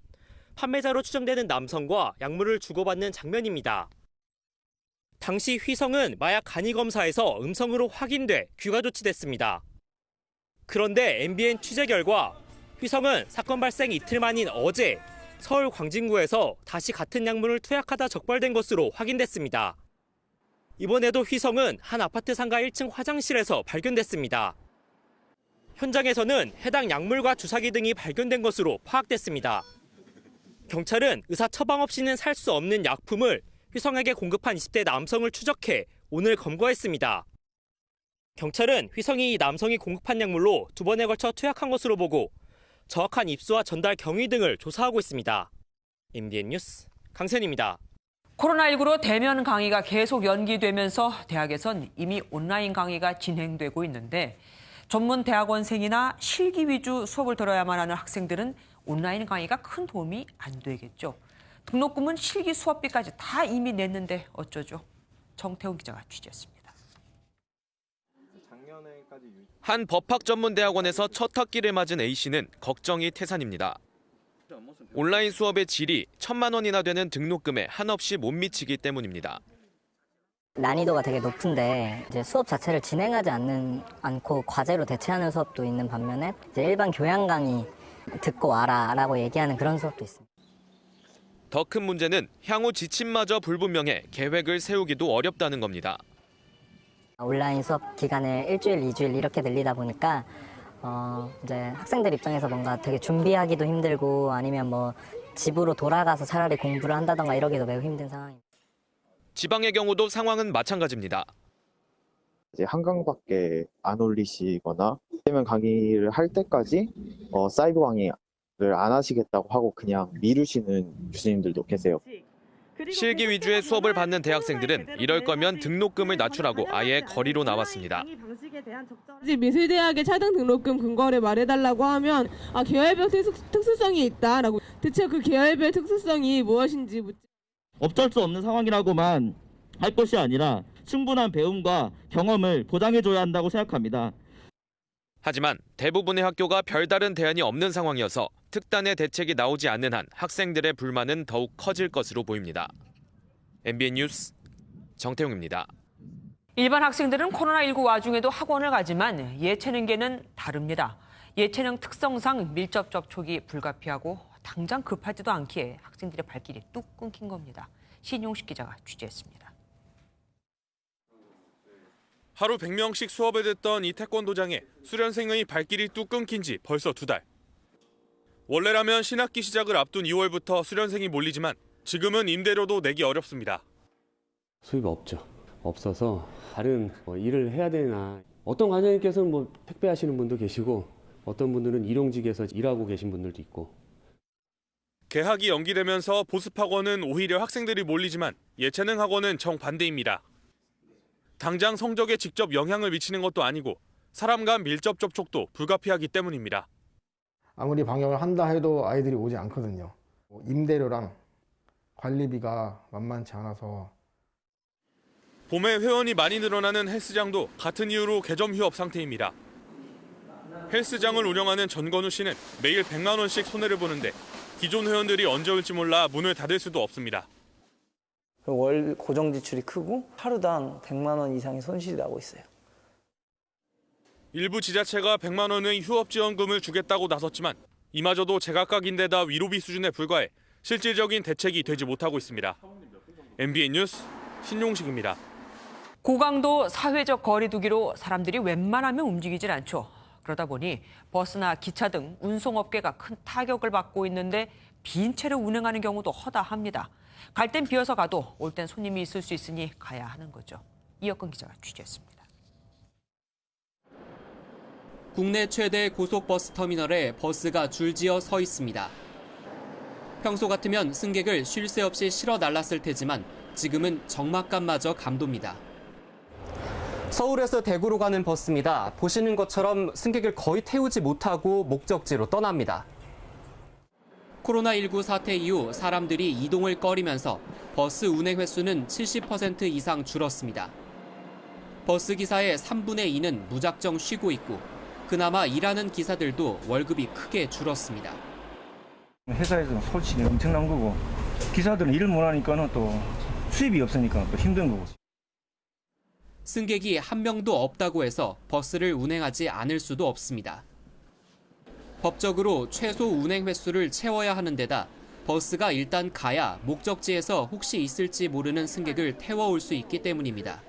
판매자로 추정되는 남성과 약물을 주고받는 장면입니다. 당시 휘성은 마약 간이 검사에서 음성으로 확인돼 귀가 조치됐습니다. 그런데 MBN 취재 결과 휘성은 사건 발생 이틀 만인 어제 서울 광진구에서 다시 같은 약물을 투약하다 적발된 것으로 확인됐습니다. 이번에도 휘성은 한 아파트 상가 1층 화장실에서 발견됐습니다. 현장에서는 해당 약물과 주사기 등이 발견된 것으로 파악됐습니다. 경찰은 의사 처방 없이는 살 수 없는 약품을 휘성에게 공급한 20대 남성을 추적해 오늘 검거했습니다. 경찰은 휘성이 이 남성이 공급한 약물로 2번에 걸쳐 투약한 것으로 보고 정확한 입수와 전달 경위 등을 조사하고 있습니다. MBN 뉴스 강선입니다. 코로나19로 대면 강의가 계속 연기되면서 대학에선 이미 온라인 강의가 진행되고 있는데 전문 대학원생이나 실기 위주 수업을 들어야만 하는 학생들은 온라인 강의가 큰 도움이 안 되겠죠. 등록금은 실기 수업비까지 다 이미 냈는데 어쩌죠? 정태훈 기자가 취재했습니다. 한 법학전문대학원에서 첫 학기를 맞은 A씨는 걱정이 태산입니다. 온라인 수업의 질이 1,000만 원이나 되는 등록금에 한없이 못 미치기 때문입니다. 난이도가 되게 높은데 이제 수업 자체를 진행하지 않고 과제로 대체하는 수업도 있는 반면에 이제 일반 교양 강의 듣고 와라라고 얘기하는 그런 수업도 있습니다. 더 큰 문제는 향후 지침마저 불분명해 계획을 세우기도 어렵다는 겁니다. 온라인 수업 기간을 일주일, 2주일 이렇게 늘리다 보니까 이제 학생들 입장에서 뭔가 되게 준비하기도 힘들고 아니면 뭐 집으로 돌아가서 차라리 공부를 한다던가 이러기도 매우 힘든 상황입니다. 지방의 경우도 상황은 마찬가지입니다. 이제 한강밖에 안 올리시거나 대면 강의를 할 때까지 사이버 강의를 안 하시겠다고 하고 그냥 미루시는 교수님들도 계세요. 실기 위주의 수업을 받는 대학생들은 이럴 거면 등록금을 낮추라고 아예 거리로 나왔습니다. 미술대학의 차등 등록금 근거를 말해달라고 하면 계열별 특수성이 있다라고 대체 그 계열별 특수성이 무엇인지 묻지. 어쩔 수 없는 상황이라고만 할 것이 아니라 충분한 배움과 경험을 보장해줘야 한다고 생각합니다. 하지만 대부분의 학교가 별다른 대안이 없는 상황이어서 특단의 대책이 나오지 않는 한 학생들의 불만은 더욱 커질 것으로 보입니다. MBN 뉴스 정태웅입니다. 일반 학생들은 코로나19 와중에도 학원을 가지만 예체능계는 다릅니다. 예체능 특성상 밀접 접촉이 불가피하고 당장 급하지도 않기에 학생들의 발길이 뚝 끊긴 겁니다. 신용식 기자가 취재했습니다. 하루 100명씩 수업을 듣던 이 태권도장에 수련생의 발길이 뚝 끊긴 지 벌써 2달. 원래라면 신학기 시작을 앞둔 2월부터 수련생이 몰리지만 지금은 임대료도 내기 어렵습니다. 수입이 없어서 다른 일을 해야 되나. 어떤 관장님께서는 택배하시는 분도 계시고 어떤 분들은 일용직에서 일하고 계신 분들도 있고. 개학이 연기되면서 보습학원은 오히려 학생들이 몰리지만 예체능 학원은 정반대입니다. 당장 성적에 직접 영향을 미치는 것도 아니고 사람 간 밀접 접촉도 불가피하기 때문입니다. 아무리 방역을 한다 해도 아이들이 오지 않거든요. 임대료랑 관리비가 만만치 않아서. 봄에 회원이 많이 늘어나는 헬스장도 같은 이유로 개점 휴업 상태입니다. 헬스장을 운영하는 전건우 씨는 매일 100만 원씩 손해를 보는데 기존 회원들이 언제 올지 몰라 문을 닫을 수도 없습니다. 월 고정 지출이 크고 하루당 100만 원 이상의 손실이 나고 있어요. 일부 지자체가 100만 원의 휴업지원금을 주겠다고 나섰지만 이마저도 제각각인데다 위로비 수준에 불과해 실질적인 대책이 되지 못하고 있습니다. MBN 뉴스 신용식입니다. 고강도 사회적 거리 두기로 사람들이 웬만하면 움직이질 않죠. 그러다 보니 버스나 기차 등 운송업계가 큰 타격을 받고 있는데 빈 채를 운행하는 경우도 허다합니다. 갈 땐 비어서 가도 올 땐 손님이 있을 수 있으니 가야 하는 거죠. 이혁근 기자가 취재했습니다. 국내 최대 고속버스 터미널에 버스가 줄지어 서 있습니다. 평소 같으면 승객을 쉴 새 없이 실어 날랐을 테지만 지금은 적막감마저 감돕니다. 서울에서 대구로 가는 버스입니다. 보시는 것처럼 승객을 거의 태우지 못하고 목적지로 떠납니다. 코로나19 사태 이후 사람들이 이동을 꺼리면서 버스 운행 횟수는 70% 이상 줄었습니다. 버스 기사의 3분의 2는 무작정 쉬고 있고 그나마 일하는 기사들도 월급이 크게 줄었습니다. 회사에서는 솔직히 엄청난 거고 기사들은 일을 못 하니까는 또 수입이 없으니까 또 힘든 거고. 승객이 한 명도 없다고 해서 버스를 운행하지 않을 수도 없습니다. 법적으로 최소 운행 횟수를 채워야 하는 데다 버스가 일단 가야 목적지에서 혹시 있을지 모르는 승객을 태워올 수 있기 때문입니다.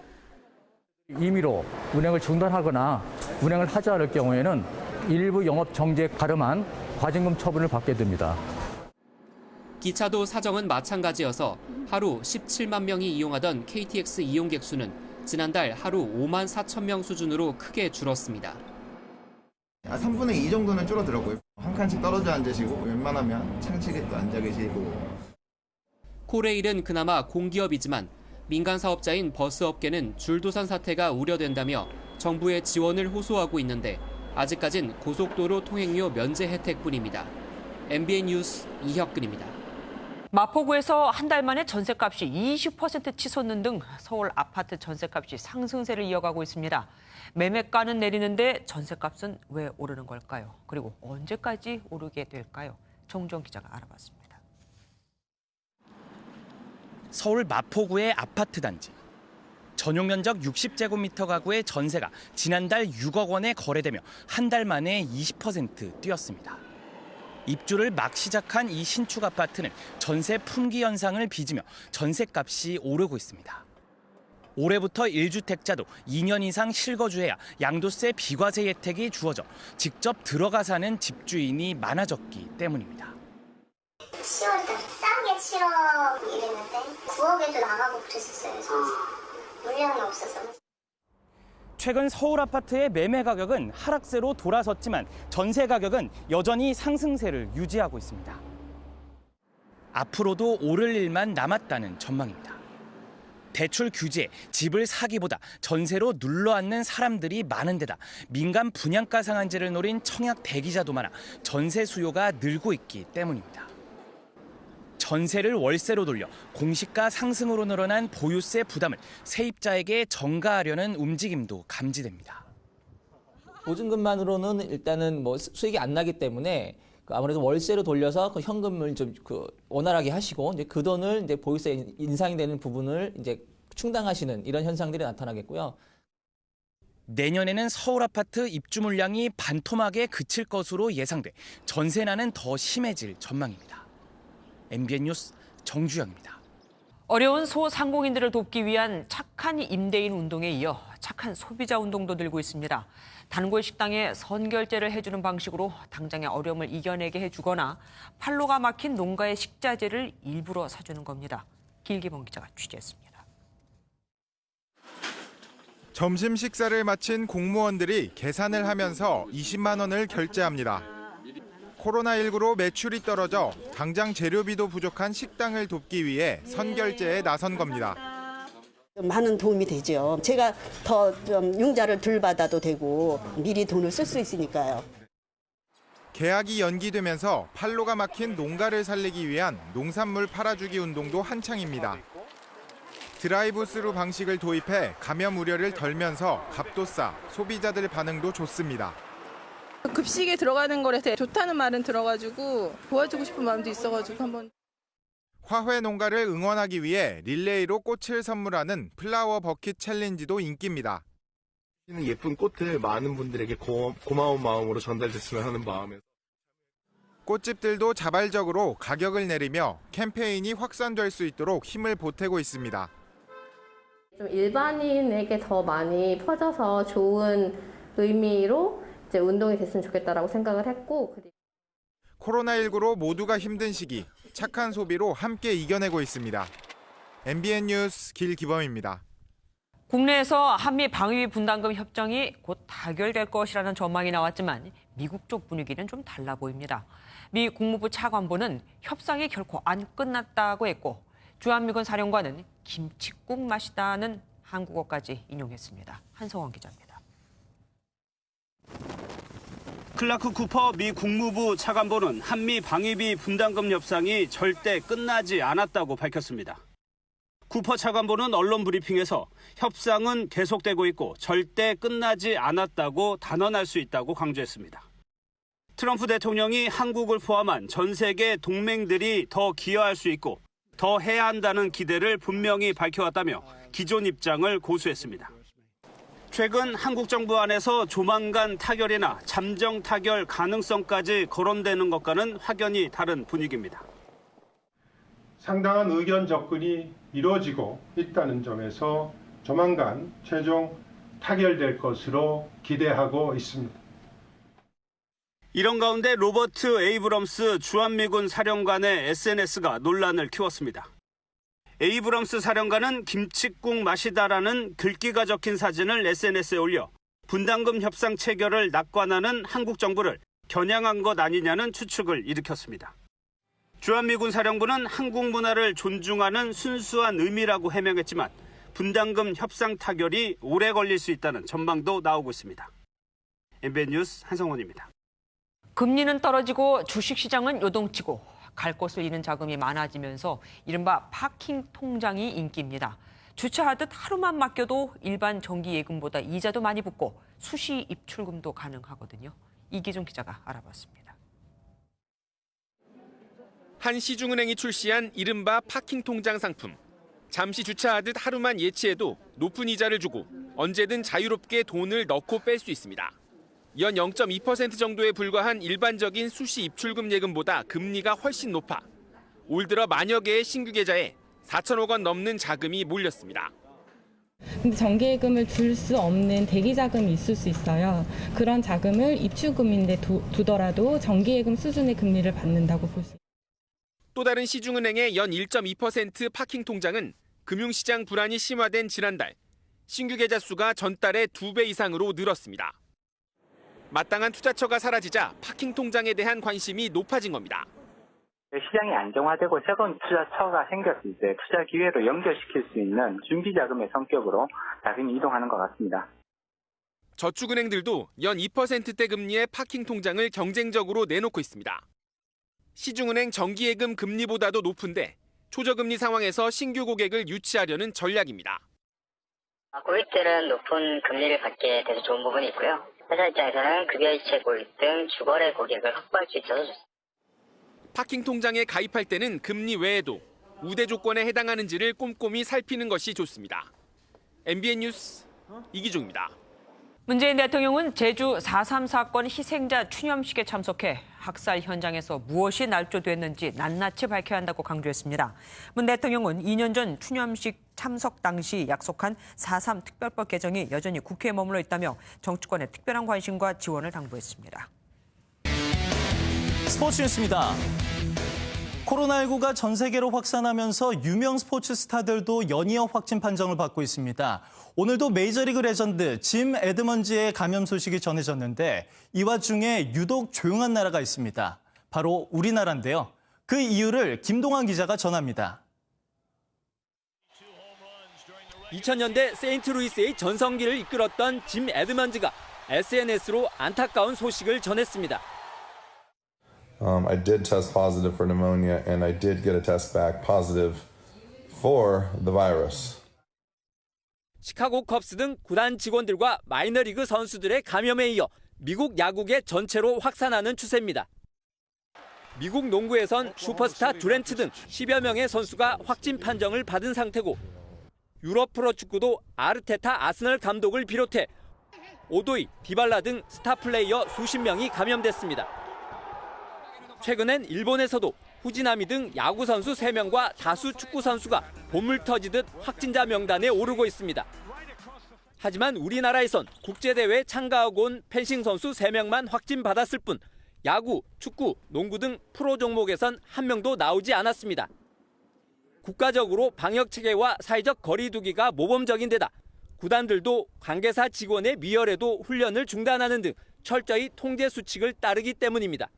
임의로 운행을 중단하거나 운행을 하지 않을 경우에는 일부 영업 정지에 가름한 과징금 처분을 받게 됩니다. 기차도 사정은 마찬가지여서 하루 17만 명이 이용하던 KTX 이용객 수는 지난달 하루 5만 4천 명 수준으로 크게 줄었습니다. 3분의 2 정도는 줄어들었고요. 한 칸씩 떨어져 앉으시고 웬만하면 창식에 또 앉아 계시고. 코레일은 그나마 공기업이지만 민간 사업자인 버스업계는 줄도산 사태가 우려된다며 정부의 지원을 호소하고 있는데 아직까진 고속도로 통행료 면제 혜택뿐입니다. MBN 뉴스 이혁근입니다. 마포구에서 한 달 만에 전셋값이 20% 치솟는 등 서울 아파트 전셋값이 상승세를 이어가고 있습니다. 매매가는 내리는데 전셋값은 왜 오르는 걸까요? 그리고 언제까지 오르게 될까요? 정주영 기자가 알아봤습니다. 서울 마포구의 아파트 단지. 전용 면적 60제곱미터 가구의 전세가 지난달 6억 원에 거래되며 한 달 만에 20% 뛰었습니다. 입주를 막 시작한 이 신축 아파트는 전세 품귀 현상을 빚으며 전세값이 오르고 있습니다. 올해부터 1주택자도 2년 이상 실거주해야 양도세 비과세 혜택이 주어져 직접 들어가 사는 집주인이 많아졌기 때문입니다. 10월 때 싼 게 7억 이랬는데 9억에도 나가고 그랬었어요. 물량이 없어서. 최근 서울 아파트의 매매 가격은 하락세로 돌아섰지만 전세 가격은 여전히 상승세를 유지하고 있습니다. 앞으로도 오를 일만 남았다는 전망입니다. 대출 규제에 집을 사기보다 전세로 눌러앉는 사람들이 많은 데다 민간 분양가 상한제를 노린 청약 대기자도 많아 전세 수요가 늘고 있기 때문입니다. 전세를 월세로 돌려 공시가 상승으로 늘어난 보유세 부담을 세입자에게 전가하려는 움직임도 감지됩니다. 보증금만으로는 일단은 뭐 수익이 안 나기 때문에 아무래도 월세로 돌려서 그 현금을 좀 원활하게 하시고 이제 그 돈을 이제 보유세 인상이 되는 부분을 이제 충당하시는 이런 현상들이 나타나겠고요. 내년에는 서울 아파트 입주 물량이 반토막에 그칠 것으로 예상돼 전세난은 더 심해질 전망입니다. MBN 뉴스 정주영입니다. 어려운 소상공인들을 돕기 위한 착한 임대인 운동에 이어 착한 소비자 운동도 늘고 있습니다. 단골 식당에 선결제를 해주는 방식으로 당장의 어려움을 이겨내게 해주거나 팔로가 막힌 농가의 식자재를 일부러 사주는 겁니다. 길기범 기자가 취재했습니다. 점심 식사를 마친 공무원들이 계산을 하면서 20만 원을 결제합니다. 코로나19로 매출이 떨어져 당장 재료비도 부족한 식당을 돕기 위해 선결제에 나선 겁니다. 많은 도움이 되죠. 제가 더 좀 융자를 덜 받아도 되고 미리 돈을 쓸 수 있으니까요. 계약이 연기되면서 팔로가 막힌 농가를 살리기 위한 농산물 팔아주기 운동도 한창입니다. 드라이브 스루 방식을 도입해 감염 우려를 덜면서 값도 싸 소비자들 반응도 좋습니다. 급식에 들어가는 거에 대해 좋다는 말은 들어가지고 도와주고 싶은 마음도 있어가지고 한번. 화훼 농가를 응원하기 위해 릴레이로 꽃을 선물하는 플라워 버킷 챌린지도 인기입니다. 예쁜 꽃을 많은 분들에게 고마운 마음으로 전달됐으면 하는 마음에서. 꽃집들도 자발적으로 가격을 내리며 캠페인이 확산될 수 있도록 힘을 보태고 있습니다. 좀 일반인에게 더 많이 퍼져서 좋은 의미로 이제 운동이 됐으면 좋겠다라고 생각을 했고. 코로나19로 모두가 힘든 시기, 착한 소비로 함께 이겨내고 있습니다. MBN 뉴스 길기범입니다. 국내에서 한미 방위비 분담금 협정이 곧 타결될 것이라는 전망이 나왔지만 미국 쪽 분위기는 좀 달라 보입니다. 미 국무부 차관보는 협상이 결코 안 끝났다고 했고 주한미군 사령관은 김칫국 맛이다는 한국어까지 인용했습니다. 한성원 기자입니다. 클라크 쿠퍼 미 국무부 차관보는 한미 방위비 분담금 협상이 절대 끝나지 않았다고 밝혔습니다. 쿠퍼 차관보는 언론 브리핑에서 협상은 계속되고 있고 절대 끝나지 않았다고 단언할 수 있다고 강조했습니다. 트럼프 대통령이 한국을 포함한 전 세계 동맹들이 더 기여할 수 있고 더 해야 한다는 기대를 분명히 밝혀왔다며 기존 입장을 고수했습니다. 최근 한국 정부 안에서 조만간 타결이나 잠정 타결 가능성까지 거론되는 것과는 확연히 다른 분위기입니다. 상당한 의견 접근이 이루어지고 있다는 점에서 조만간 최종 타결될 것으로 기대하고 있습니다. 이런 가운데 로버트 에이브럼스 주한미군 사령관의 SNS가 논란을 키웠습니다. 에이브럼스 사령관은 김칫국 맛이다라는 글귀가 적힌 사진을 SNS에 올려 분담금 협상 체결을 낙관하는 한국 정부를 겨냥한 것 아니냐는 추측을 일으켰습니다. 주한미군 사령부는 한국 문화를 존중하는 순수한 의미라고 해명했지만 분담금 협상 타결이 오래 걸릴 수 있다는 전망도 나오고 있습니다. MBN 뉴스 한성원입니다. 금리는 떨어지고 주식시장은 요동치고 갈 곳을 잃은 자금이 많아지면서 이른바 파킹 통장이 인기입니다. 주차하듯 하루만 맡겨도 일반 정기예금보다 이자도 많이 붙고 수시 입출금도 가능하거든요. 이기종 기자가 알아봤습니다. 한 시중은행이 출시한 이른바 파킹 통장 상품. 잠시 주차하듯 하루만 예치해도 높은 이자를 주고 언제든 자유롭게 돈을 넣고 뺄 수 있습니다. 연 0.2% 정도에 불과한 일반적인 수시 입출금 예금보다 금리가 훨씬 높아 올 들어 만여 개의 신규 계좌에 4천억 원 넘는 자금이 몰렸습니다. 근데 정기예금을 줄 수 없는 대기 자금이 있을 수 있어요. 그런 자금을 입출금인데 두더라도 정기예금 수준의 금리를 받는다고 볼 수 있습니다. 또 다른 시중은행의 연 1.2% 파킹 통장은 금융시장 불안이 심화된 지난달 신규 계좌 수가 전달의 2배 이상으로 늘었습니다. 마땅한 투자처가 사라지자 파킹 통장에 대한 관심이 높아진 겁니다. 시장이 안정화되고 새로운 투자처가 생겼을 때 투자 기회로 연결시킬 수 있는 준비 자금의 성격으로 자금이 이동하는 것 같습니다. 저축은행들도 연 2%대 금리의 파킹 통장을 경쟁적으로 내놓고 있습니다. 시중은행 정기예금 금리보다도 높은데 초저금리 상황에서 신규 고객을 유치하려는 전략입니다. 고객들은 높은 금리를 받게 돼서 좋은 부분이 있고요. 회사 입장에서는 급여이체 고객 등 주거래 고객을 확보할 수 있어서 좋습니다. 파킹 통장에 가입할 때는 금리 외에도 우대 조건에 해당하는지를 꼼꼼히 살피는 것이 좋습니다. MBN 뉴스 이기종입니다. 문재인 대통령은 제주 4.3 사건 희생자 추념식에 참석해 학살 현장에서 무엇이 날조됐는지 낱낱이 밝혀야 한다고 강조했습니다. 문 대통령은 2년 전 추념식 참석 당시 약속한 4.3 특별법 개정이 여전히 국회에 머물러 있다며 정치권의 특별한 관심과 지원을 당부했습니다. 스포츠 뉴스입니다. 코로나19가 전 세계로 확산하면서 유명 스포츠 스타들도 연이어 확진 판정을 받고 있습니다. 오늘도 메이저리그 레전드 짐 에드먼즈의 감염 소식이 전해졌는데 이 와중에 유독 조용한 나라가 있습니다. 바로 우리나라인데요. 그 이유를 김동환 기자가 전합니다. 2000년대 세인트루이스의 전성기를 이끌었던 짐 에드먼즈가 SNS로 안타까운 소식을 전했습니다. I did test positive for pneumonia and I did get a test back positive for the virus. 시카고 컵스 등 구단 직원들과 마이너리그 선수들의 감염에 이어 미국 야구계 전체로 확산하는 추세입니다. 미국 농구에선 슈퍼스타 듀란트 등 10여 명의 선수가 확진 판정을 받은 상태고 유럽 프로축구도 아르테타 아스널 감독을 비롯해 오도이, 디발라 등 스타 플레이어 수십 명이 감염됐습니다. 최근엔 일본에서도 후지나미 등 야구 선수 3명과 다수 축구 선수가 보물 터지듯 확진자 명단에 오르고 있습니다. 하지만 우리나라에선 국제대회에 참가하고 온 펜싱 선수 3명만 확진받았을 뿐 야구, 축구, 농구 등 프로 종목에선 한 명도 나오지 않았습니다. 국가적으로 방역 체계와 사회적 거리 두기가 모범적인 데다 구단들도 관계사 직원의 미열에도 훈련을 중단하는 등 철저히 통제 수칙을 따르기 때문입니다.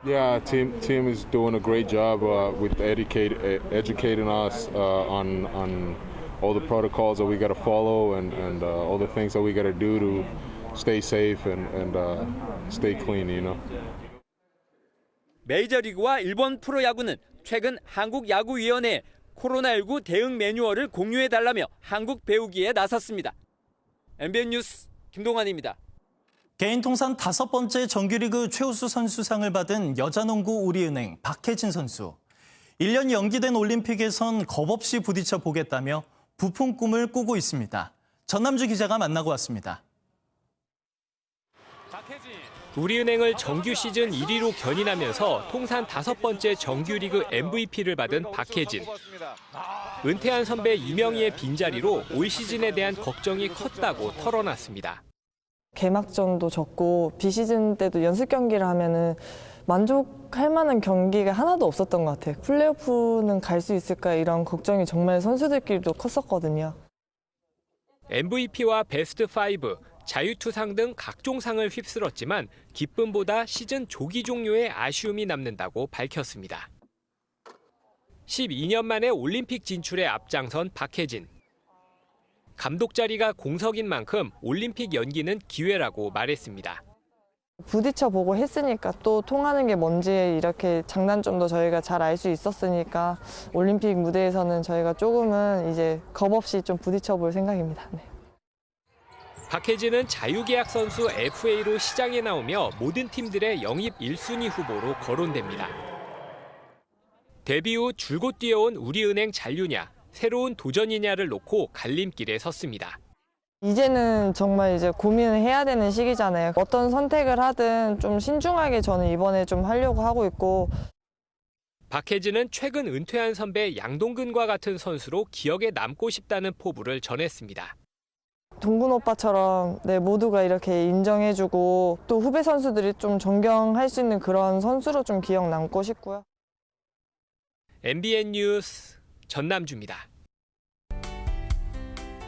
Yeah, team is doing a great job with educating us on all the protocols that we got to follow and all the things that we got to do to stay safe and stay clean, you know. 메이저리그와 일본 프로야구는 최근 한국야구위원회에 코로나19 대응 매뉴얼을 공유해달라며 한국 배우기에 나섰습니다. MBN 뉴스 김동환입니다. 개인 통산 5번째 정규리그 최우수 선수상을 받은 여자농구 우리은행 박혜진 선수. 1년 연기된 올림픽에선 겁없이 부딪혀 보겠다며 부푼 꿈을 꾸고 있습니다. 전남주 기자가 만나고 왔습니다. 우리은행을 정규 시즌 1위로 견인하면서 통산 5번째 정규리그 MVP를 받은 박혜진. 은퇴한 선배 이명희의 빈자리로 올 시즌에 대한 걱정이 컸다고 털어놨습니다. 개막전도 졌고 비시즌 때도 연습 경기를 하면은 만족할 만한 경기가 하나도 없었던 것 같아요. 플레이오프는 갈 수 있을까 이런 걱정이 정말 선수들끼리도 컸었거든요. MVP와 베스트 5, 자유투상 등 각종 상을 휩쓸었지만 기쁨보다 시즌 조기 종료에 아쉬움이 남는다고 밝혔습니다. 12년 만에 올림픽 진출에 앞장선 박혜진. 감독 자리가 공석인 만큼 올림픽 연기는 기회라고 말했습니다. 부딪혀보고 했으니까 또 통하는 게 뭔지 이렇게 장단점도 저희가 잘 알 수 있었으니까 올림픽 무대에서는 저희가 조금은 이제 겁없이 좀 부딪혀볼 생각입니다. 네. 박혜진은 자유계약 선수 FA로 시장에 나오며 모든 팀들의 영입 1순위 후보로 거론됩니다. 데뷔 후 줄곧 뛰어온 우리은행 잔류냐, 새로운 도전이냐를 놓고 갈림길에 섰습니다. 이제는 정말 이제 고민을 해야 되는 시기잖아요. 어떤 선택을 하든 좀 신중하게 저는 이번에 좀 하려고 하고 있고. 박혜진은 최근 은퇴한 선배 양동근과 같은 선수로 기억에 남고 싶다는 포부를 전했습니다. 동근 오빠처럼 모두가 이렇게 인정해주고 또 후배 선수들이 좀 존경할 수 있는 그런 선수로 좀 기억 남고 싶고요. MBN 뉴스 전남주입니다.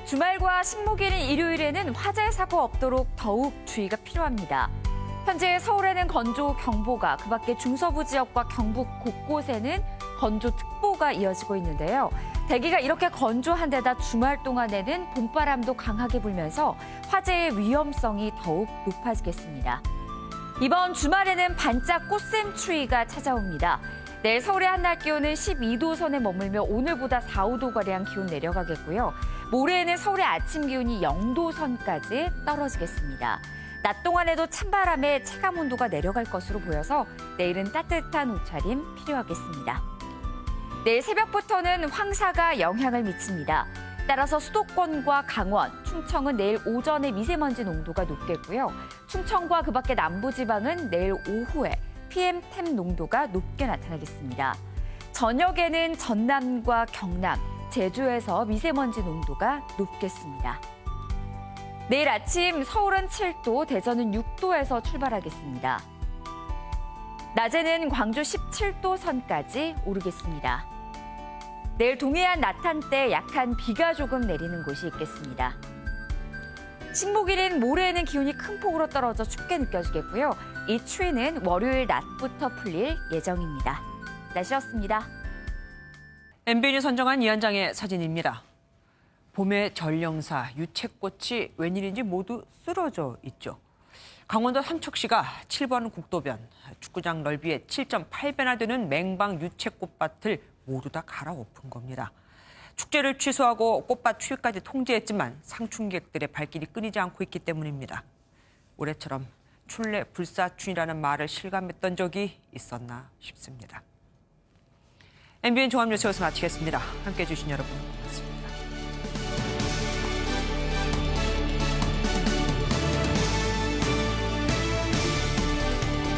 주말과 식목일인 일요일에는 화재 사고 없도록 더욱 주의가 필요합니다. 현재 서울에는 건조경보가, 그 밖에 중서부 지역과 경북 곳곳에는 건조특보가 이어지고 있는데요. 대기가 이렇게 건조한 데다 주말 동안에는 봄바람도 강하게 불면서 화재의 위험성이 더욱 높아지겠습니다. 이번 주말에는 반짝 꽃샘추위가 찾아옵니다. 내일 서울의 한낮 기온은 12도 선에 머물며 오늘보다 4, 5도가량 기온 내려가겠고요. 모레에는 서울의 아침 기온이 0도 선까지 떨어지겠습니다. 낮 동안에도 찬바람에 체감 온도가 내려갈 것으로 보여서 내일은 따뜻한 옷차림 필요하겠습니다. 내일 새벽부터는 황사가 영향을 미칩니다. 따라서 수도권과 강원, 충청은 내일 오전에 미세먼지 농도가 높겠고요. 충청과 그 밖의 남부지방은 내일 오후에 PM10 농도가 높게 나타나겠습니다. 저녁에는 전남과 경남, 제주에서 미세먼지 농도가 높겠습니다. 내일 아침 서울은 7도, 대전은 6도에서 출발하겠습니다. 낮에는 광주 17도 선까지 오르겠습니다. 내일 동해안 낮 한때 약한 비가 조금 내리는 곳이 있겠습니다. 식목일인 모레에는 기온이 큰 폭으로 떨어져 춥게 느껴지겠고요. 이 추위는 월요일 낮부터 풀릴 예정입니다. 날씨였습니다. MBN이 선정한 이한장의 사진입니다. 봄의 전령사, 유채꽃이 웬일인지 모두 쓰러져 있죠. 강원도 삼척시가 7번 국도변, 축구장 넓이의 7.8배나 되는 맹방 유채꽃밭을 모두 다 갈아엎은 겁니다. 축제를 취소하고 꽃밭 추위까지 통제했지만 상춘객들의 발길이 끊이지 않고 있기 때문입니다. 올해처럼 출래 불사춘이라는 말을 실감했던 적이 있었나 싶습니다. MBN 종합뉴스 여기서 마치겠습니다. 함께해 주신 여러분 고맙습니다.